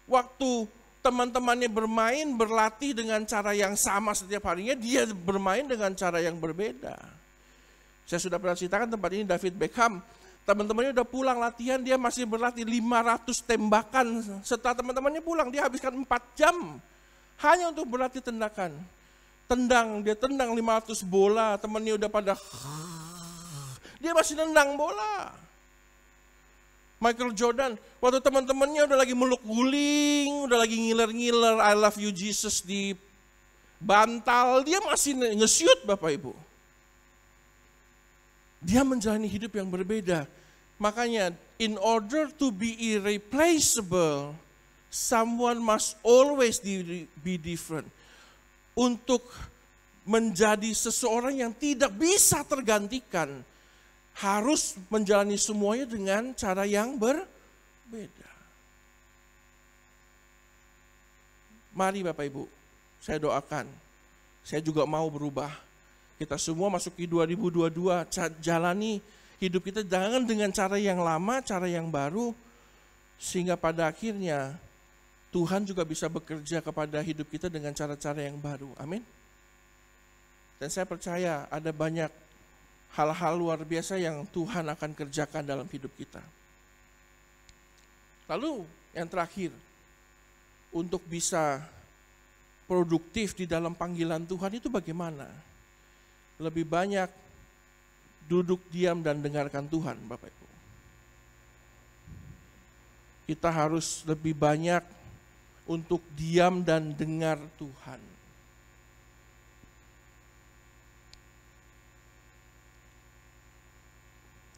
Waktu teman-temannya bermain, berlatih dengan cara yang sama setiap harinya, dia bermain dengan cara yang berbeda. Saya sudah pernah ceritakan tempat ini David Beckham, teman-temannya udah pulang latihan, dia masih berlatih 500 tembakan. Setelah teman-temannya pulang, dia habiskan 4 jam hanya untuk berlatih tendakan. Dia tendang 500 bola, temannya udah pada, dia masih nendang bola. Michael Jordan, waktu teman-temannya udah lagi meluk guling, udah lagi ngiler-ngiler, I love you Jesus di bantal, dia masih nge-shoot Bapak Ibu. Dia menjalani hidup yang berbeda. Makanya, in order to be irreplaceable, someone must always be different. Untuk menjadi seseorang yang tidak bisa tergantikan, harus menjalani semuanya dengan cara yang berbeda. Mari Bapak Ibu, saya doakan, saya juga mau berubah. Kita semua masuk ke 2022, jalani hidup kita jangan dengan cara yang lama, cara yang baru, sehingga pada akhirnya Tuhan juga bisa bekerja kepada hidup kita dengan cara-cara yang baru. Amin. Dan saya percaya ada banyak hal-hal luar biasa yang Tuhan akan kerjakan dalam hidup kita. Lalu yang terakhir, untuk bisa produktif di dalam panggilan Tuhan itu bagaimana? Lebih banyak duduk diam dan dengarkan Tuhan, Bapak Ibu. Kita harus lebih banyak untuk diam dan dengar Tuhan.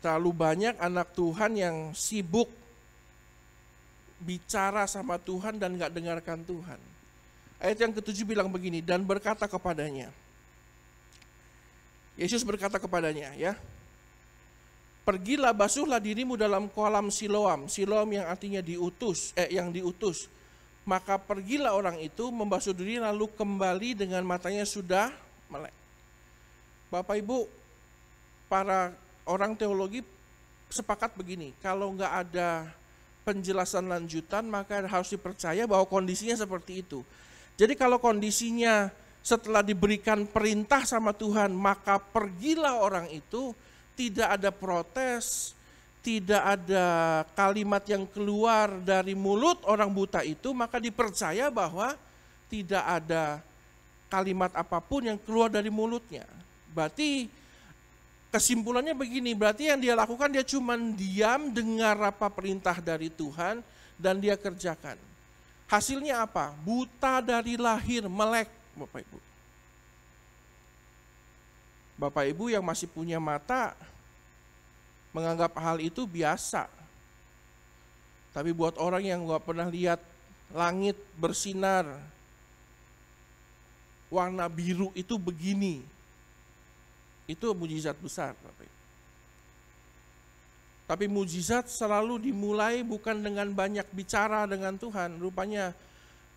Terlalu banyak anak Tuhan yang sibuk bicara sama Tuhan dan gak dengarkan Tuhan. Ayat yang ke-7 bilang begini, dan berkata kepadanya. Yesus berkata kepadanya, ya. Pergilah, basuhlah dirimu dalam kolam Siloam. Siloam yang artinya yang diutus. Maka pergilah orang itu membasuh diri lalu kembali dengan matanya sudah melek. Bapak Ibu, para orang teologi sepakat begini, kalau nggak ada penjelasan lanjutan maka harus dipercaya bahwa kondisinya seperti itu. Jadi kalau kondisinya setelah diberikan perintah sama Tuhan, maka pergilah orang itu, tidak ada protes, tidak ada kalimat yang keluar dari mulut orang buta itu, maka dipercaya bahwa tidak ada kalimat apapun yang keluar dari mulutnya. Berarti kesimpulannya begini, berarti yang dia lakukan dia cuma diam, dengar apa perintah dari Tuhan dan dia kerjakan. Hasilnya apa? Buta dari lahir, melek, Bapak Ibu. Bapak Ibu yang masih punya mata menganggap hal itu biasa. Tapi buat orang yang gak pernah lihat langit bersinar, warna biru itu begini. Itu mujizat besar, Bapak Ibu. Tapi mujizat selalu dimulai bukan dengan banyak bicara dengan Tuhan. Rupanya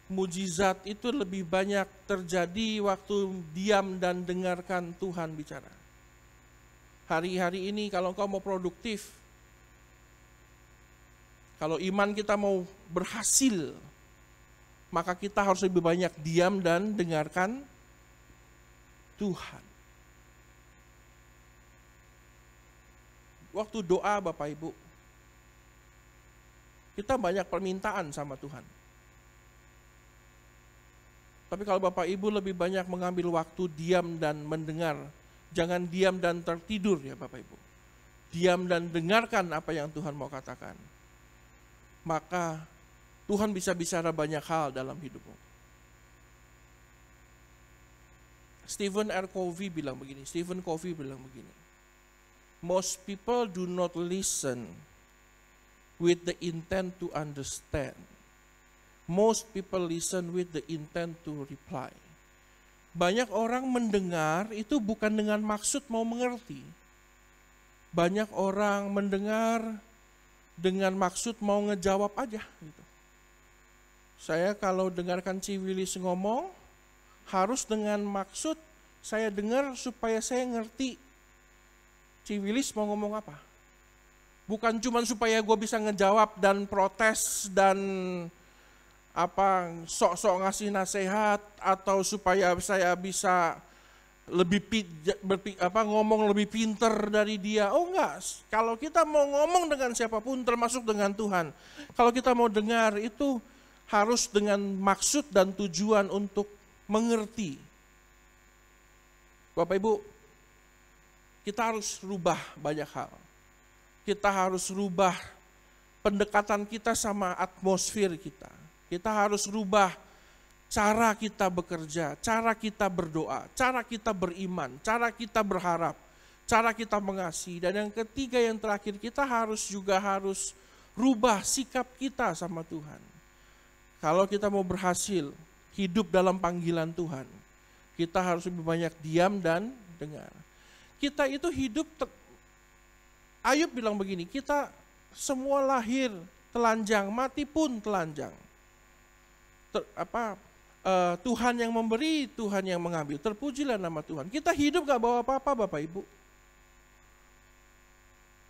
mujizat itu lebih banyak terjadi waktu diam dan dengarkan Tuhan bicara. Hari-hari ini kalau engkau mau produktif, kalau iman kita mau berhasil, maka kita harus lebih banyak diam dan dengarkan Tuhan. Waktu doa Bapak Ibu, kita banyak permintaan sama Tuhan. Tapi kalau Bapak Ibu lebih banyak mengambil waktu diam dan mendengar, jangan diam dan tertidur ya Bapak Ibu. Diam dan dengarkan apa yang Tuhan mau katakan. Maka Tuhan bisa bicara banyak hal dalam hidupmu. Stephen Covey bilang begini, most people do not listen with the intent to understand. Most people listen with the intent to reply. Banyak orang mendengar itu bukan dengan maksud mau mengerti. Banyak orang mendengar dengan maksud mau ngejawab aja gitu. Saya kalau dengarkan Ciwilis ngomong, harus dengan maksud saya dengar supaya saya ngerti Ciwilis mau ngomong apa. Bukan cuma supaya gue bisa ngejawab dan protes dan sok-sok ngasih nasihat, atau supaya saya bisa lebih ngomong lebih pinter dari dia. Oh enggak, kalau kita mau ngomong dengan siapapun termasuk dengan Tuhan, kalau kita mau dengar itu harus dengan maksud dan tujuan untuk mengerti. Bapak Ibu, kita harus rubah banyak hal. Kita harus rubah pendekatan kita sama atmosfer kita. Kita harus rubah cara kita bekerja, cara kita berdoa, cara kita beriman, cara kita berharap, cara kita mengasihi. Dan yang ketiga, yang terakhir, kita harus rubah sikap kita sama Tuhan. Kalau kita mau berhasil hidup dalam panggilan Tuhan, kita harus lebih banyak diam dan dengar. Kita itu hidup, Ayub bilang begini, kita semua lahir telanjang, mati pun telanjang. Tuhan yang memberi, Tuhan yang mengambil. Terpujilah nama Tuhan. Kita hidup gak bawa apa-apa Bapak Ibu.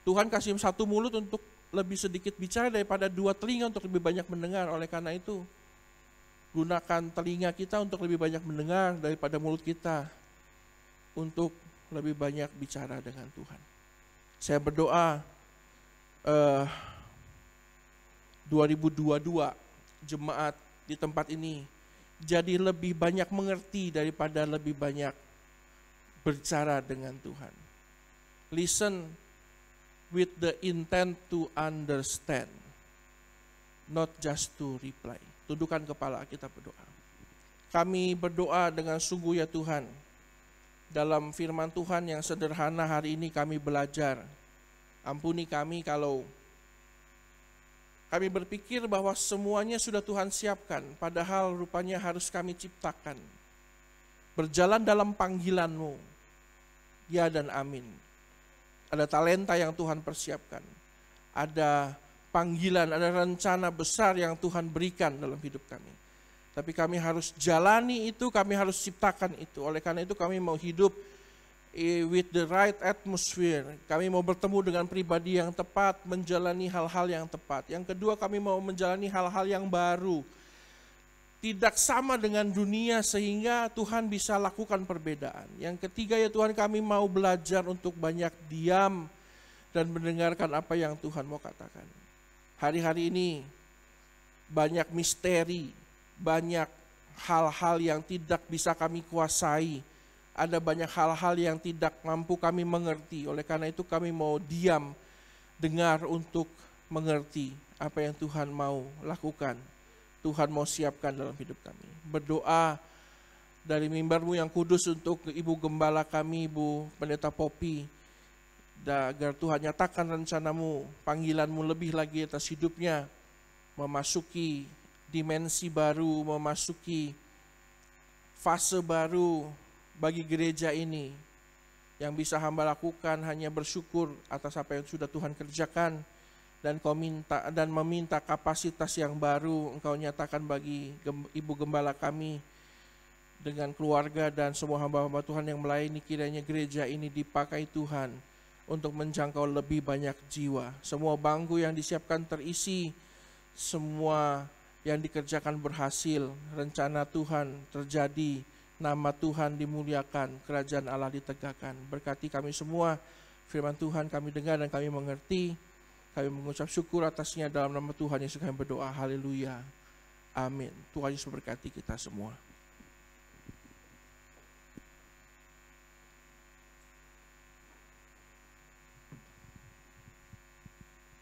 Tuhan kasih satu mulut untuk lebih sedikit bicara daripada dua telinga untuk lebih banyak mendengar. Oleh karena itu, gunakan telinga kita untuk lebih banyak mendengar daripada mulut kita untuk lebih banyak bicara dengan Tuhan. Saya berdoa 2022 jemaat di tempat ini jadi lebih banyak mengerti daripada lebih banyak berbicara dengan Tuhan. Listen with the intent to understand, not just to reply. Tundukkan kepala, kita berdoa. Kami berdoa dengan sungguh ya Tuhan. Dalam firman Tuhan yang sederhana hari ini kami belajar. Ampuni kami kalau kami berpikir bahwa semuanya sudah Tuhan siapkan, padahal rupanya harus kami ciptakan. Berjalan dalam panggilan-Mu, ya dan amin. Ada talenta yang Tuhan persiapkan, ada panggilan, ada rencana besar yang Tuhan berikan dalam hidup kami. Tapi kami harus jalani itu, kami harus ciptakan itu. Oleh karena itu kami mau hidup with the right atmosphere. Kami mau bertemu dengan pribadi yang tepat, menjalani hal-hal yang tepat. Yang kedua, kami mau menjalani hal-hal yang baru. Tidak sama dengan dunia sehingga Tuhan bisa lakukan perbedaan. Yang ketiga ya Tuhan, kami mau belajar untuk banyak diam dan mendengarkan apa yang Tuhan mau katakan. Hari-hari ini banyak misteri, banyak hal-hal yang tidak bisa kami kuasai. Ada banyak hal-hal yang tidak mampu kami mengerti. Oleh karena itu kami mau diam, dengar untuk mengerti apa yang Tuhan mau lakukan. Tuhan mau siapkan dalam hidup kami. Berdoa dari mimbar-Mu yang kudus untuk Ibu Gembala kami, Ibu Pendeta Poppy, agar Tuhan nyatakan rencana-Mu, panggilan-Mu lebih lagi atas hidupnya, memasuki dimensi baru, memasuki fase baru bagi gereja ini. Yang bisa hamba lakukan hanya bersyukur atas apa yang sudah Tuhan kerjakan, dan meminta kapasitas yang baru Engkau nyatakan bagi Ibu Gembala kami dengan keluarga dan semua hamba-hamba Tuhan yang melayani. Kiranya gereja ini dipakai Tuhan untuk menjangkau lebih banyak jiwa. Semua bangku yang disiapkan terisi, semua yang dikerjakan berhasil, rencana Tuhan terjadi, nama Tuhan dimuliakan, kerajaan Allah ditegakkan. Berkati kami semua, firman Tuhan kami dengar dan kami mengerti. Kami mengucap syukur atasnya dalam nama Tuhan Yesus kami berdoa. Haleluya. Amin. Tuhan Yesus berkati kita semua.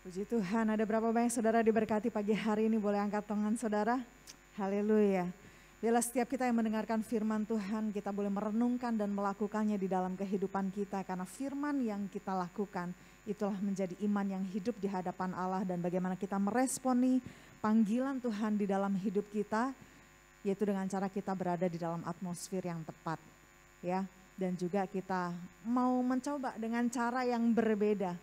Puji Tuhan, ada berapa banyak saudara diberkati pagi hari ini? Boleh angkat tangan saudara? Haleluya. Biarlah setiap kita yang mendengarkan firman Tuhan, kita boleh merenungkan dan melakukannya di dalam kehidupan kita. Karena firman yang kita lakukan, itulah menjadi iman yang hidup di hadapan Allah. Dan bagaimana kita meresponi panggilan Tuhan di dalam hidup kita, yaitu dengan cara kita berada di dalam atmosfer yang tepat. Ya, dan juga kita mau mencoba dengan cara yang berbeda.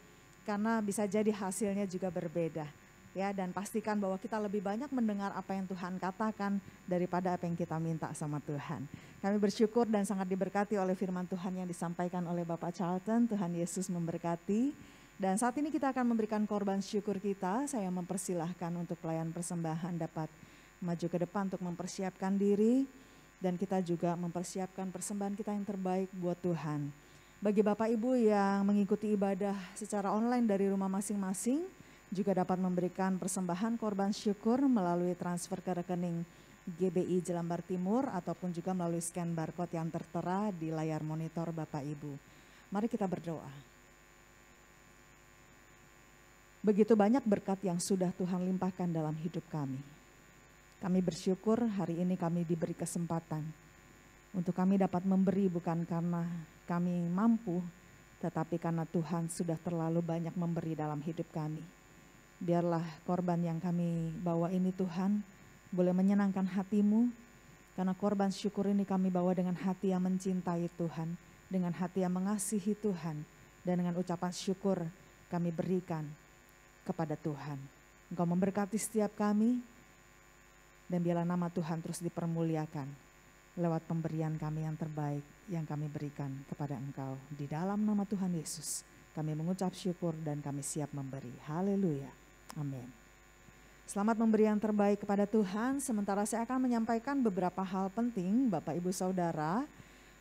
Karena bisa jadi hasilnya juga berbeda. Ya, dan pastikan bahwa kita lebih banyak mendengar apa yang Tuhan katakan daripada apa yang kita minta sama Tuhan. Kami bersyukur dan sangat diberkati oleh firman Tuhan yang disampaikan oleh Bapak Charlton. Tuhan Yesus memberkati. Dan saat ini kita akan memberikan korban syukur kita. Saya mempersilahkan untuk pelayan persembahan dapat maju ke depan untuk mempersiapkan diri. Dan kita juga mempersiapkan persembahan kita yang terbaik buat Tuhan. Bagi Bapak Ibu yang mengikuti ibadah secara online dari rumah masing-masing, juga dapat memberikan persembahan korban syukur melalui transfer ke rekening GBI Jelambar Timur ataupun juga melalui scan barcode yang tertera di layar monitor Bapak Ibu. Mari kita berdoa. Begitu banyak berkat yang sudah Tuhan limpahkan dalam hidup kami. Kami bersyukur hari ini kami diberi kesempatan untuk kami dapat memberi bukan karena kami mampu, tetapi karena Tuhan sudah terlalu banyak memberi dalam hidup kami. Biarlah korban yang kami bawa ini Tuhan boleh menyenangkan hati-Mu, karena korban syukur ini kami bawa dengan hati yang mencintai Tuhan, dengan hati yang mengasihi Tuhan, dan dengan ucapan syukur kami berikan kepada Tuhan. Engkau memberkati setiap kami, dan biarlah nama Tuhan terus dipermuliakan lewat pemberian kami yang terbaik yang kami berikan kepada Engkau. Di dalam nama Tuhan Yesus kami mengucap syukur dan kami siap memberi. Haleluya. Amin. Selamat memberi yang terbaik kepada Tuhan. Sementara saya akan menyampaikan beberapa hal penting Bapak Ibu Saudara.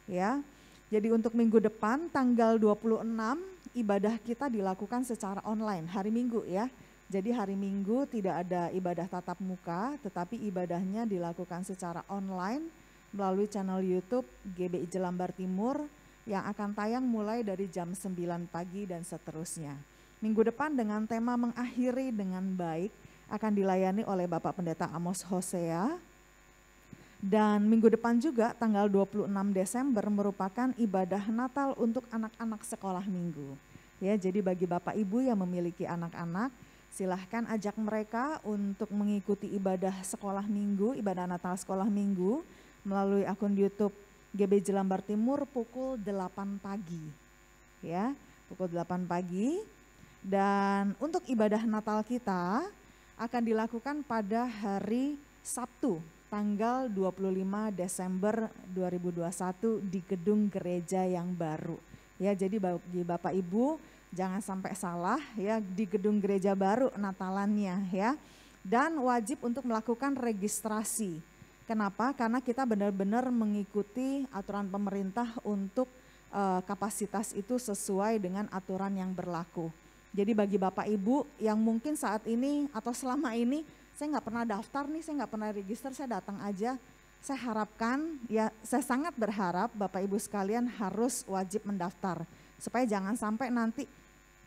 Ya. Jadi untuk minggu depan tanggal 26 ibadah kita dilakukan secara online hari Minggu ya. Jadi hari Minggu tidak ada ibadah tatap muka, tetapi ibadahnya dilakukan secara online melalui channel YouTube GBI Jelambar Timur yang akan tayang mulai dari jam 9 pagi dan seterusnya. Minggu depan dengan tema mengakhiri dengan baik akan dilayani oleh Bapak Pendeta Amos Hosea. Dan minggu depan juga tanggal 26 Desember merupakan ibadah Natal untuk anak-anak sekolah minggu. Ya, jadi bagi Bapak Ibu yang memiliki anak-anak, silahkan ajak mereka untuk mengikuti ibadah sekolah minggu, ibadah Natal sekolah minggu melalui akun YouTube GBI Jelambar Timur pukul 8 pagi. Ya, pukul 8 pagi. Dan untuk ibadah Natal kita akan dilakukan pada hari Sabtu tanggal 25 Desember 2021 di gedung gereja yang baru. Ya, jadi bagi Bapak Ibu jangan sampai salah ya, di gedung gereja baru Natalannya ya. Dan wajib untuk melakukan registrasi. Kenapa? Karena kita benar-benar mengikuti aturan pemerintah untuk kapasitas itu sesuai dengan aturan yang berlaku. Jadi bagi Bapak Ibu yang mungkin saat ini atau selama ini saya nggak pernah daftar nih, saya nggak pernah register, saya datang aja. Saya harapkan, ya saya sangat berharap Bapak Ibu sekalian harus wajib mendaftar. Supaya jangan sampai nanti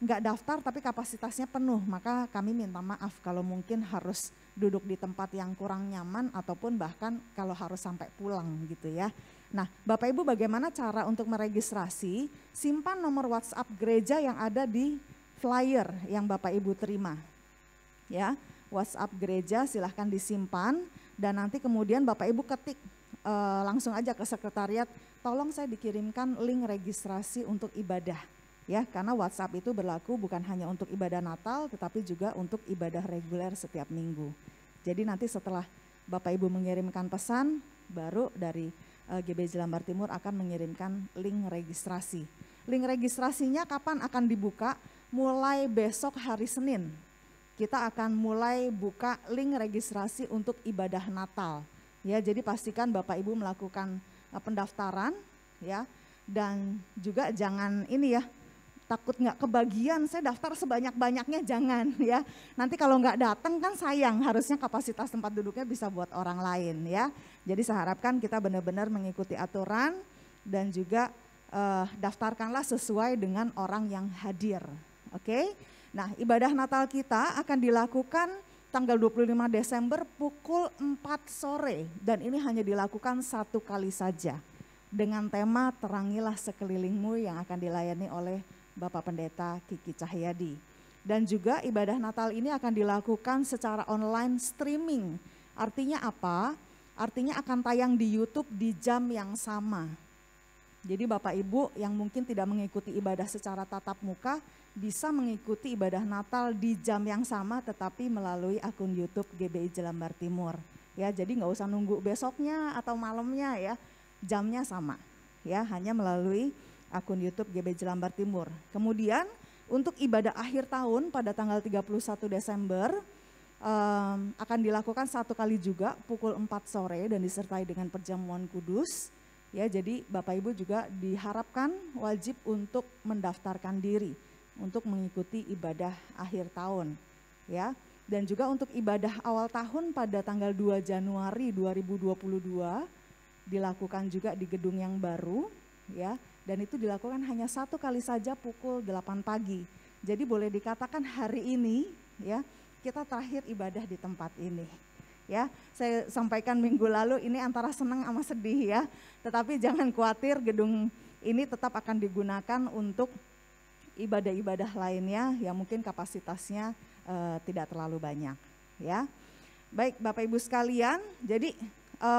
nggak daftar tapi kapasitasnya penuh. Maka kami minta maaf kalau mungkin harus duduk di tempat yang kurang nyaman ataupun bahkan kalau harus sampai pulang gitu ya. Nah Bapak Ibu bagaimana cara untuk meregistrasi? Simpan nomor WhatsApp gereja yang ada di flyer yang Bapak Ibu terima. Ya, WhatsApp gereja silahkan disimpan dan nanti kemudian Bapak Ibu ketik langsung aja ke sekretariat, tolong saya dikirimkan link registrasi untuk ibadah. Ya, karena WhatsApp itu berlaku bukan hanya untuk ibadah Natal, tetapi juga untuk ibadah reguler setiap minggu. Jadi nanti setelah Bapak Ibu mengirimkan pesan, baru dari GBI Jelambar Timur akan mengirimkan link registrasi. Link registrasinya kapan akan dibuka? Mulai besok hari Senin. Kita akan mulai buka link registrasi untuk ibadah Natal. Ya, jadi pastikan Bapak Ibu melakukan pendaftaran, ya, dan juga jangan ini ya, takut nggak kebagian, saya daftar sebanyak-banyaknya, jangan ya. Nanti kalau nggak datang kan sayang, harusnya kapasitas tempat duduknya bisa buat orang lain ya. Jadi saya harapkan kita benar-benar mengikuti aturan dan juga daftarkanlah sesuai dengan orang yang hadir. Oke. Nah, ibadah Natal kita akan dilakukan tanggal 25 Desember pukul 4 sore dan ini hanya dilakukan satu kali saja dengan tema Terangilah Sekelilingmu yang akan dilayani oleh Bapak Pendeta Kiki Cahyadi. Dan juga ibadah Natal ini akan dilakukan secara online streaming. Artinya apa? Artinya akan tayang di YouTube di jam yang sama. Jadi Bapak Ibu yang mungkin tidak mengikuti ibadah secara tatap muka bisa mengikuti ibadah Natal di jam yang sama tetapi melalui akun YouTube GBI Jelambar Timur. Ya, jadi nggak usah nunggu besoknya atau malamnya ya, jamnya sama. Ya, hanya melalui akun YouTube GBI Jelambar Timur. Kemudian untuk ibadah akhir tahun pada tanggal 31 Desember akan dilakukan satu kali juga pukul 4 sore dan disertai dengan perjamuan kudus. Ya, jadi Bapak Ibu juga diharapkan wajib untuk mendaftarkan diri untuk mengikuti ibadah akhir tahun. Ya, dan juga untuk ibadah awal tahun pada tanggal 2 Januari 2022 dilakukan juga di gedung yang baru ya. Dan itu dilakukan hanya satu kali saja pukul 8 pagi. Jadi boleh dikatakan hari ini ya kita terakhir ibadah di tempat ini. Ya, saya sampaikan minggu lalu ini antara senang sama sedih ya. Tetapi jangan khawatir, gedung ini tetap akan digunakan untuk ibadah-ibadah lainnya yang mungkin kapasitasnya tidak terlalu banyak. Ya, baik Bapak Ibu sekalian. Jadi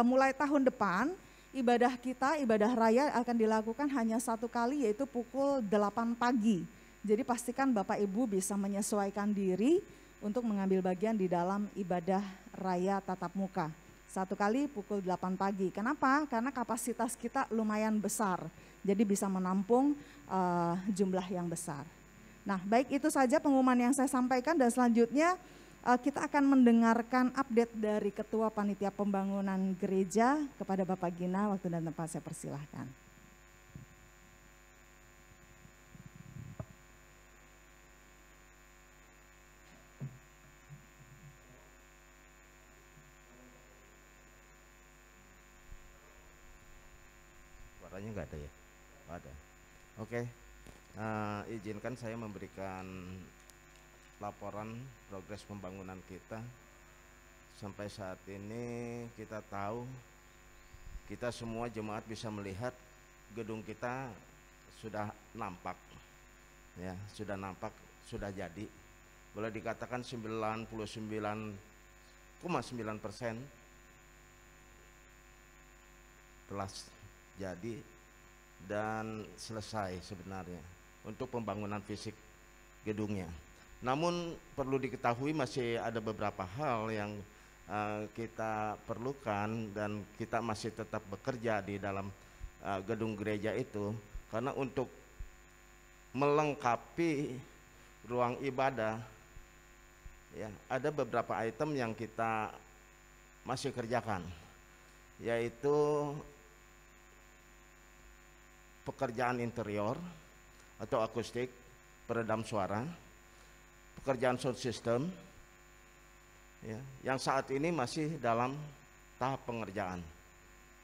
mulai tahun depan ibadah kita, ibadah raya akan dilakukan hanya satu kali yaitu pukul 8 pagi. Jadi pastikan Bapak Ibu bisa menyesuaikan diri untuk mengambil bagian di dalam ibadah raya tatap muka. Satu kali pukul 8 pagi. Kenapa? Karena kapasitas kita lumayan besar. Jadi bisa menampung jumlah yang besar. Nah, baik itu saja pengumuman yang saya sampaikan dan selanjutnya kita akan mendengarkan update dari Ketua Panitia Pembangunan Gereja kepada Bapak Gina. Waktu dan tempat saya persilahkan.
Suaranya nggak ada ya? Ada. Oke. Izinkan saya memberikan laporan progres pembangunan kita. Sampai saat ini kita tahu, kita semua jemaat bisa melihat gedung kita sudah nampak, ya, sudah nampak, sudah jadi. Boleh dikatakan 99,9% telah jadi dan selesai sebenarnya untuk pembangunan fisik gedungnya. Namun perlu diketahui masih ada beberapa hal yang kita perlukan dan kita masih tetap bekerja di dalam gedung gereja itu, karena untuk melengkapi ruang ibadah ya ada beberapa item yang kita masih kerjakan, yaitu pekerjaan interior atau akustik, peredam suara, pekerjaan sound system ya, yang saat ini masih dalam tahap pengerjaan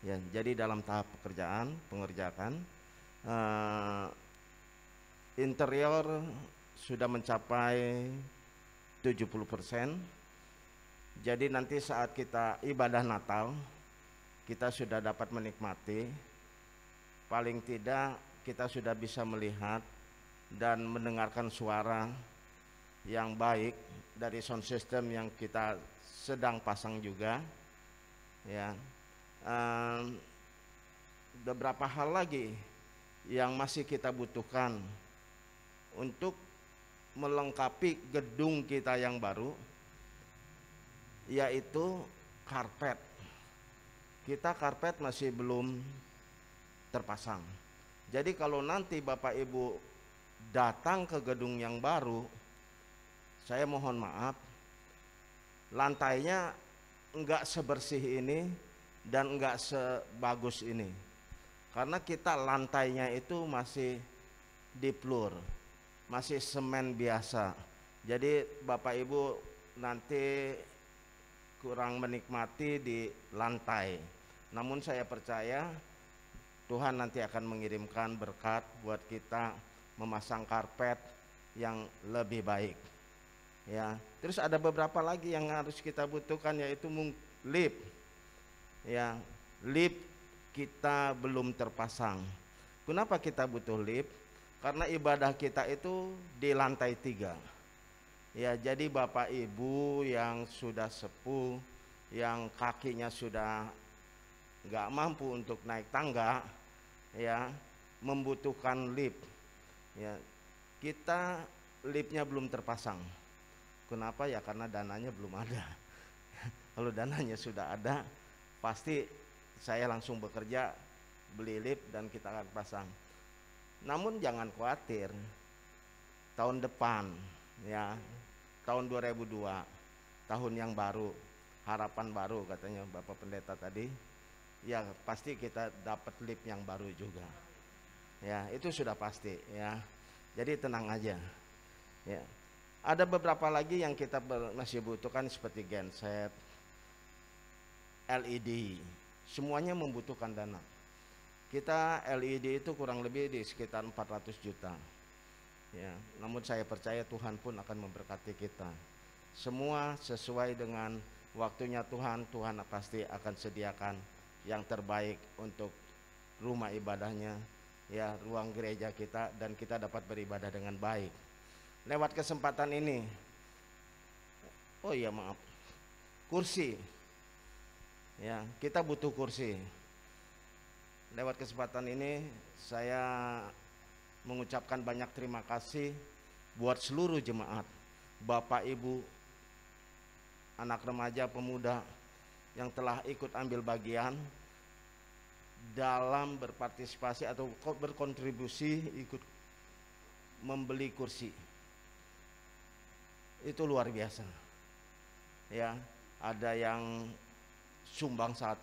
ya. Jadi dalam tahap pengerjaan interior sudah mencapai 70%. Jadi nanti saat kita ibadah Natal kita sudah dapat menikmati, paling tidak kita sudah bisa melihat dan mendengarkan suara yang baik dari sound system yang kita sedang pasang juga ya. beberapa hal lagi yang masih kita butuhkan untuk melengkapi gedung kita yang baru, yaitu karpet. Kita karpet masih belum terpasang. Jadi kalau nanti Bapak Ibu datang ke gedung yang baru, saya mohon maaf, lantainya enggak sebersih ini dan enggak sebagus ini. Karena kita lantainya itu masih diplur, masih semen biasa. Jadi Bapak Ibu nanti kurang menikmati di lantai. Namun saya percaya Tuhan nanti akan mengirimkan berkat buat kita memasang karpet yang lebih baik. Ya, terus ada beberapa lagi yang harus kita butuhkan, yaitu lift. Ya, lift kita belum terpasang. Kenapa kita butuh lift? Karena ibadah kita itu di lantai 3. Ya, jadi Bapak Ibu yang sudah sepuh, yang kakinya sudah nggak mampu untuk naik tangga, ya, membutuhkan lift. Ya, kita liftnya belum terpasang. Kenapa? Ya karena dananya belum ada. Kalau dananya sudah ada, pasti saya langsung bekerja beli lift dan kita akan pasang. Namun jangan khawatir, tahun depan, ya, tahun 2002, tahun yang baru, harapan baru katanya Bapak Pendeta tadi, ya pasti kita dapat lift yang baru juga. Ya, itu sudah pasti, ya. Jadi tenang aja. Ya. Ada beberapa lagi yang kita masih butuhkan seperti genset, LED, semuanya membutuhkan dana. Kita LED itu kurang lebih di sekitar 400 juta. Ya, namun saya percaya Tuhan pun akan memberkati kita. Semua sesuai dengan waktunya Tuhan, Tuhan pasti akan sediakan yang terbaik untuk rumah ibadahnya, ya, ruang gereja kita, dan kita dapat beribadah dengan baik. Lewat kesempatan ini, oh iya maaf, kursi, ya, kita butuh kursi. Lewat kesempatan ini saya mengucapkan banyak terima kasih buat seluruh jemaat, Bapak Ibu, anak remaja, pemuda yang telah ikut ambil bagian dalam berpartisipasi atau berkontribusi ikut membeli kursi. Itu luar biasa. Ya, ada yang sumbang 1,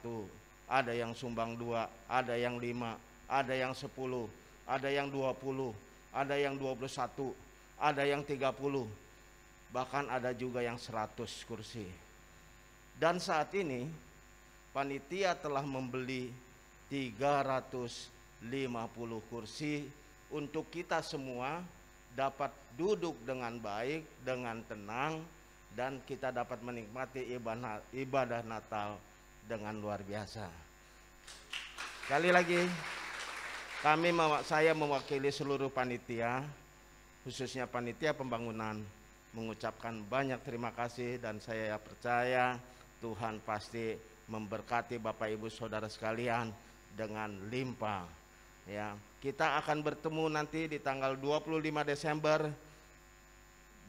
ada yang sumbang 2, ada yang 5, ada yang 10, ada yang 20, ada yang 21, ada yang 30, bahkan ada juga yang 100 kursi. Dan saat ini panitia telah membeli 350 kursi untuk kita semua dapat duduk dengan baik, dengan tenang, dan kita dapat menikmati ibadah Natal dengan luar biasa. Sekali lagi, saya mewakili seluruh panitia, khususnya panitia pembangunan, mengucapkan banyak terima kasih, dan saya percaya Tuhan pasti memberkati Bapak Ibu Saudara sekalian dengan limpah. Ya, kita akan bertemu nanti di tanggal 25 Desember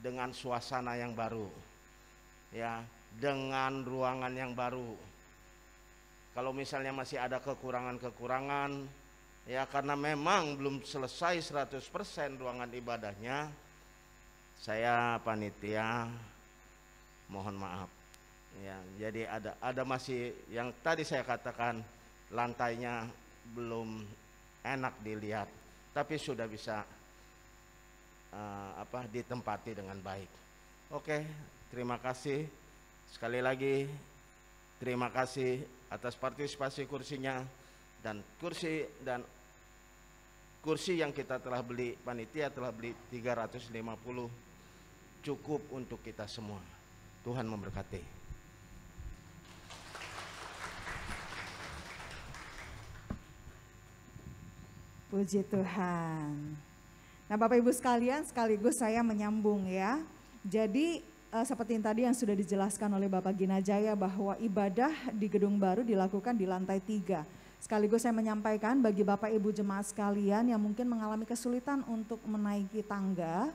dengan suasana yang baru. Ya, dengan ruangan yang baru. Kalau misalnya masih ada kekurangan-kekurangan, ya karena memang belum selesai 100% ruangan ibadahnya, saya panitia mohon maaf. Ya, jadi ada masih yang tadi saya katakan lantainya belum enak dilihat, tapi sudah bisa ditempati dengan baik. Oke, terima kasih sekali lagi. Terima kasih atas partisipasi kursinya, dan kursi yang kita telah beli, panitia telah beli 350, cukup untuk kita semua. Tuhan memberkati.
Puji Tuhan. Nah Bapak Ibu sekalian, sekaligus saya menyambung ya. Jadi seperti yang tadi yang sudah dijelaskan oleh Bapak Ginajaya bahwa ibadah di gedung baru dilakukan di lantai 3. Sekaligus saya menyampaikan bagi Bapak Ibu jemaat sekalian yang mungkin mengalami kesulitan untuk menaiki tangga,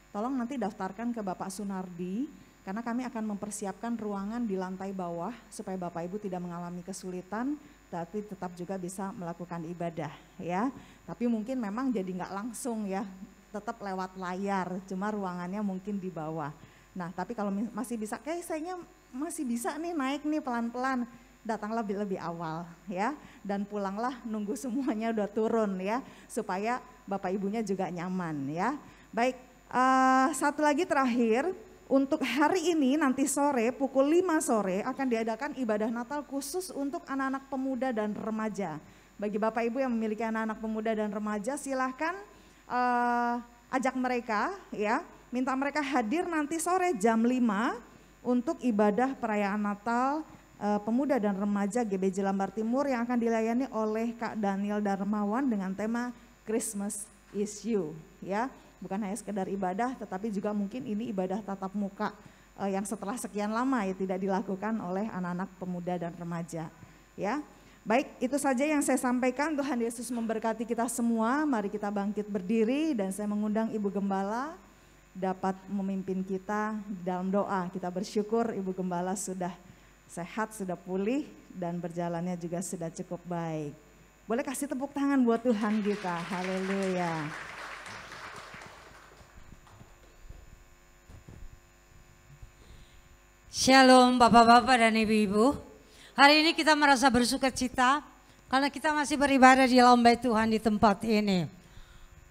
tolong nanti daftarkan ke Bapak Sunardi karena kami akan mempersiapkan ruangan di lantai bawah supaya Bapak Ibu tidak mengalami kesulitan tapi tetap juga bisa melakukan ibadah ya. Tapi mungkin memang jadi nggak langsung ya, tetap lewat layar, cuma ruangannya mungkin di bawah. Nah tapi kalau masih bisa, kayaknya masih bisa nih naik nih pelan-pelan, datanglah lebih awal ya. Dan pulanglah nunggu semuanya udah turun ya, supaya Bapak Ibunya juga nyaman ya. Baik, satu lagi terakhir, untuk hari ini nanti sore pukul 5 sore akan diadakan ibadah Natal khusus untuk anak-anak pemuda dan remaja. Bagi Bapak Ibu yang memiliki anak-anak pemuda dan remaja silahkan ajak mereka ya. Minta mereka hadir nanti sore jam 5 untuk ibadah perayaan Natal pemuda dan remaja GBJ Lambar Timur yang akan dilayani oleh Kak Daniel Darmawan dengan tema Christmas is You ya. Bukan hanya sekedar ibadah tetapi juga mungkin ini ibadah tatap muka yang setelah sekian lama ya tidak dilakukan oleh anak-anak pemuda dan remaja ya. Baik, itu saja yang saya sampaikan. Tuhan Yesus memberkati kita semua. Mari kita bangkit berdiri dan saya mengundang Ibu Gembala dapat memimpin kita dalam doa. Kita bersyukur Ibu Gembala sudah sehat, sudah pulih dan berjalannya juga sudah cukup baik. Boleh kasih tepuk tangan buat Tuhan kita. Haleluya.
Shalom Bapak-Bapak dan Ibu-Ibu. Hari ini kita merasa bersuka cita karena kita masih beribadah di dalam bait Tuhan di tempat ini.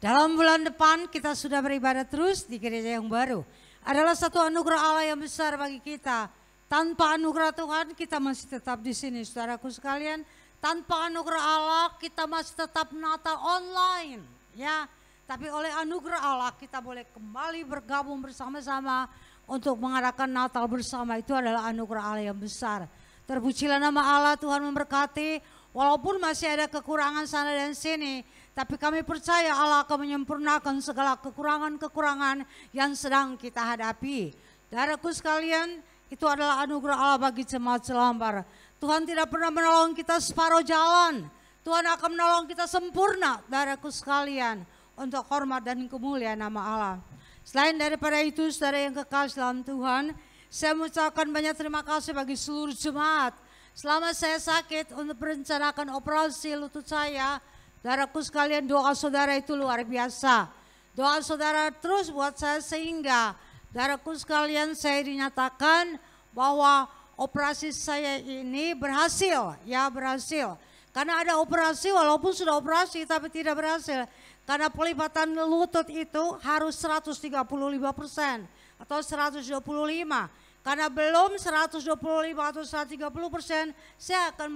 Dalam bulan depan kita sudah beribadah terus di gereja yang baru. Adalah satu anugerah Allah yang besar bagi kita. Tanpa anugerah Tuhan kita masih tetap di sini saudaraku sekalian. Tanpa anugerah Allah kita masih tetap Natal online ya. Tapi oleh anugerah Allah kita boleh kembali bergabung bersama-sama untuk mengadakan Natal bersama. Itu adalah anugerah Allah yang besar. Terpujilah nama Allah, Tuhan memberkati. Walaupun masih ada kekurangan sana dan sini, tapi kami percaya Allah akan menyempurnakan segala kekurangan-kekurangan yang sedang kita hadapi. Saudaraku sekalian, itu adalah anugerah Allah bagi jemaat Selambar. Tuhan tidak pernah menolong kita separuh jalan. Tuhan akan menolong kita sempurna, saudaraku sekalian, untuk hormat dan kemuliaan nama Allah. Selain daripada itu, saudara yang kekal dalam Tuhan, saya mengucapkan banyak terima kasih bagi seluruh jemaat. Selama saya sakit untuk merencanakan operasi lutut saya, saudaraku sekalian, doa saudara itu luar biasa. Doa saudara terus buat saya sehingga, saudaraku sekalian, saya dinyatakan bahwa operasi saya ini berhasil, ya berhasil. Karena ada operasi walaupun sudah operasi tapi tidak berhasil. Karena pelipatan lutut itu harus 135% atau 125%. Karena belum 125 atau 130%, saya akan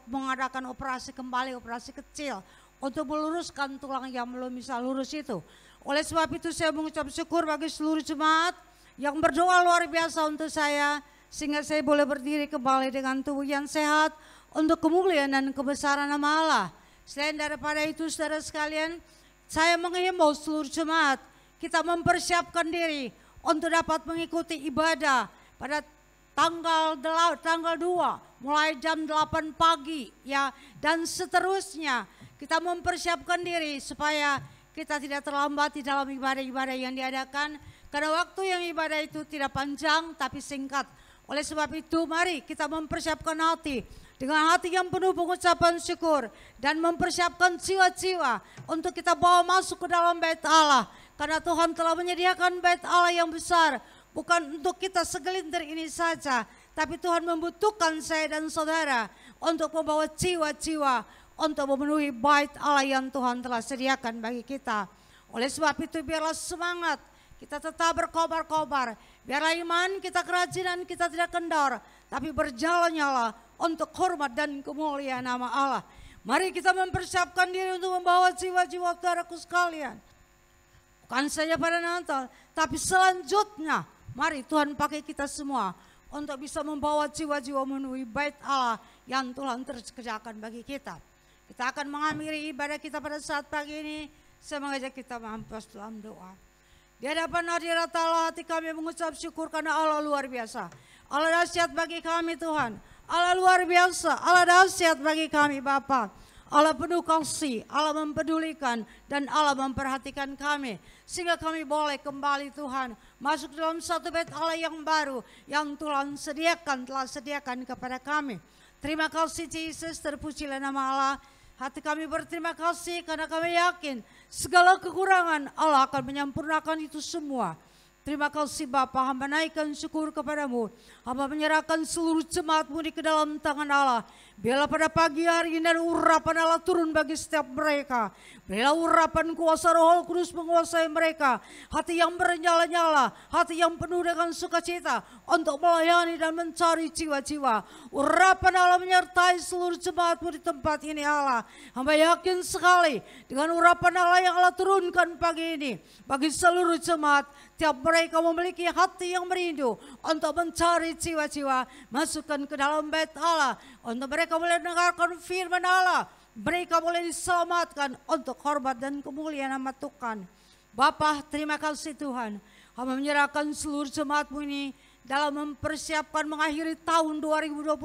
mengadakan operasi kembali, operasi kecil untuk meluruskan tulang yang belum bisa lurus itu. Oleh sebab itu saya mengucap syukur bagi seluruh jemaat yang berdoa luar biasa untuk saya, sehingga saya boleh berdiri kembali dengan tubuh yang sehat untuk kemuliaan dan kebesaran nama Allah. Selain daripada itu saudara sekalian, saya menghimbau seluruh jemaat, kita mempersiapkan diri untuk dapat mengikuti ibadah pada tanggal 2 mulai jam 8 pagi ya, dan seterusnya. Kita mempersiapkan diri supaya kita tidak terlambat di dalam ibadah-ibadah yang diadakan, karena waktu yang ibadah itu tidak panjang tapi singkat. Oleh sebab itu mari kita mempersiapkan hati dengan hati yang penuh pengucapan syukur dan mempersiapkan jiwa-jiwa untuk kita bawa masuk ke dalam bait Allah, karena Tuhan telah menyediakan bait Allah yang besar. Bukan untuk kita segelintir ini saja, tapi Tuhan membutuhkan saya dan saudara untuk membawa jiwa-jiwa untuk memenuhi bait Allah yang Tuhan telah sediakan bagi kita. Oleh sebab itu biarlah semangat kita tetap berkobar-kobar, biarlah iman kita kerajinan, kita tidak kendor, tapi berjalan-nyala untuk hormat dan kemuliaan nama Allah. Mari kita mempersiapkan diri untuk membawa jiwa-jiwa saudaraku sekalian. Bukan saja pada Natal, tapi selanjutnya mari Tuhan pakai kita semua untuk bisa membawa jiwa-jiwa memenuhi bait Allah yang Tuhan kerjakan bagi kita. Kita akan mengakhiri ibadah kita pada saat pagi ini. Saya mengajak kita mampus dalam doa. Di hadapan hadirat Allah, hati kami mengucap syukur karena Allah luar biasa. Allah dahsyat bagi kami Tuhan. Allah luar biasa, Allah dahsyat bagi kami Bapa. Allah penuh kasih, Allah mempedulikan dan Allah memperhatikan kami. Sehingga kami boleh kembali Tuhan masuk dalam satu bait Allah yang baru yang Tuhan telah sediakan kepada kami. Terima kasih Yesus, terpujilah nama Allah. Hati kami berterima kasih karena kami yakin segala kekurangan Allah akan menyempurnakan itu semua. Terima kasih Bapa, hamba naikkan syukur kepadamu. Hamba menyerahkan seluruh jemaatmu di ke dalam tangan Allah. Biarlah pada pagi hari ini dan urapan Allah turun bagi setiap mereka. Biarlah urapan kuasa Roh Kudus menguasai mereka. Hati yang bernyala-nyala, hati yang penuh dengan sukacita untuk melayani dan mencari jiwa-jiwa. Urapan Allah menyertai seluruh jemaatmu di tempat ini Allah. Hamba yakin sekali dengan urapan Allah yang Allah turunkan pagi ini bagi seluruh jemaat. Tiap mereka memiliki hati yang merindu untuk mencari jiwa-jiwa, masukkan ke dalam bait Allah, untuk mereka boleh mendengarkan firman Allah, mereka boleh diselamatkan untuk hormat dan kemuliaan nama Tuhan. Bapa, terima kasih Tuhan, hamba menyerahkan seluruh jemaatmu ini dalam mempersiapkan mengakhiri tahun 2021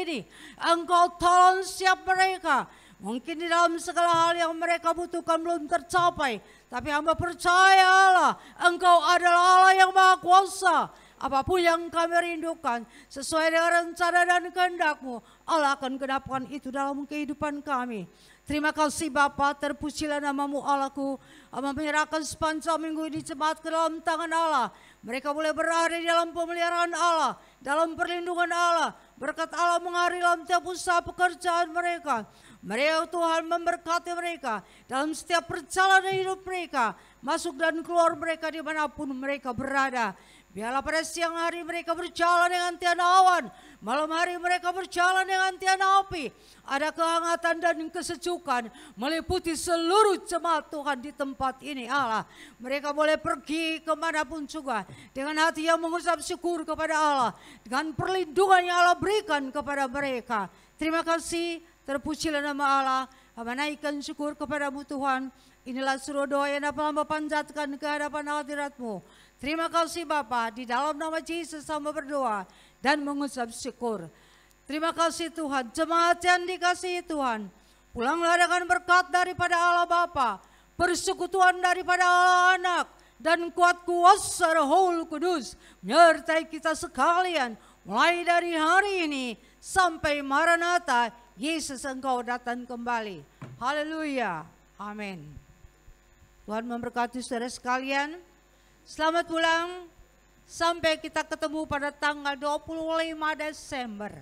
ini. Engkau tolong siap mereka. Mungkin di dalam segala hal yang mereka butuhkan belum tercapai. Tapi hamba percaya Allah, Engkau adalah Allah yang Maha Kuasa. Apapun yang kami rindukan sesuai dengan rencana dan kehendak-Mu, Allah akan genapkan itu dalam kehidupan kami. Terima kasih Bapa, terpujilah nama-Mu Allahku. Hamba menyerahkan sepanjang minggu ini jemaat ke dalam tangan Allah. Mereka boleh berada di dalam pemeliharaan Allah, dalam perlindungan Allah. Berkat Allah mengalir dalam tiap usaha pekerjaan mereka. Mereka Tuhan memberkati mereka dalam setiap perjalanan hidup mereka, masuk dan keluar mereka dimanapun mereka berada. Biarlah pada siang hari mereka berjalan dengan tiada awan, malam hari mereka berjalan dengan tiada api. Ada kehangatan dan kesejukan meliputi seluruh jemaat Tuhan di tempat ini Allah. Mereka boleh pergi kemanapun juga dengan hati yang mengucap syukur kepada Allah, dengan perlindungan yang Allah berikan kepada mereka. Terima kasih, terpujilah nama Allah. Hamba naikkan syukur kepadamu Tuhan. Inilah suruh doa yang dapat hamba panjatkan ke hadapan hadirat-Mu. Terima kasih Bapa, di dalam nama Yesus hamba berdoa dan mengucap syukur. Terima kasih Tuhan, jemaat yang dikasihi Tuhan. Pulanglah dengan berkat daripada Allah Bapa, persekutuan daripada Allah Anak, dan kuat kuasa Roh Kudus menyertai kita sekalian mulai dari hari ini sampai Maranatha, Yesus Engkau datang kembali. Haleluya. Amin. Tuhan memberkati saudara sekalian. Selamat pulang. Sampai kita ketemu pada tanggal 25 Desember.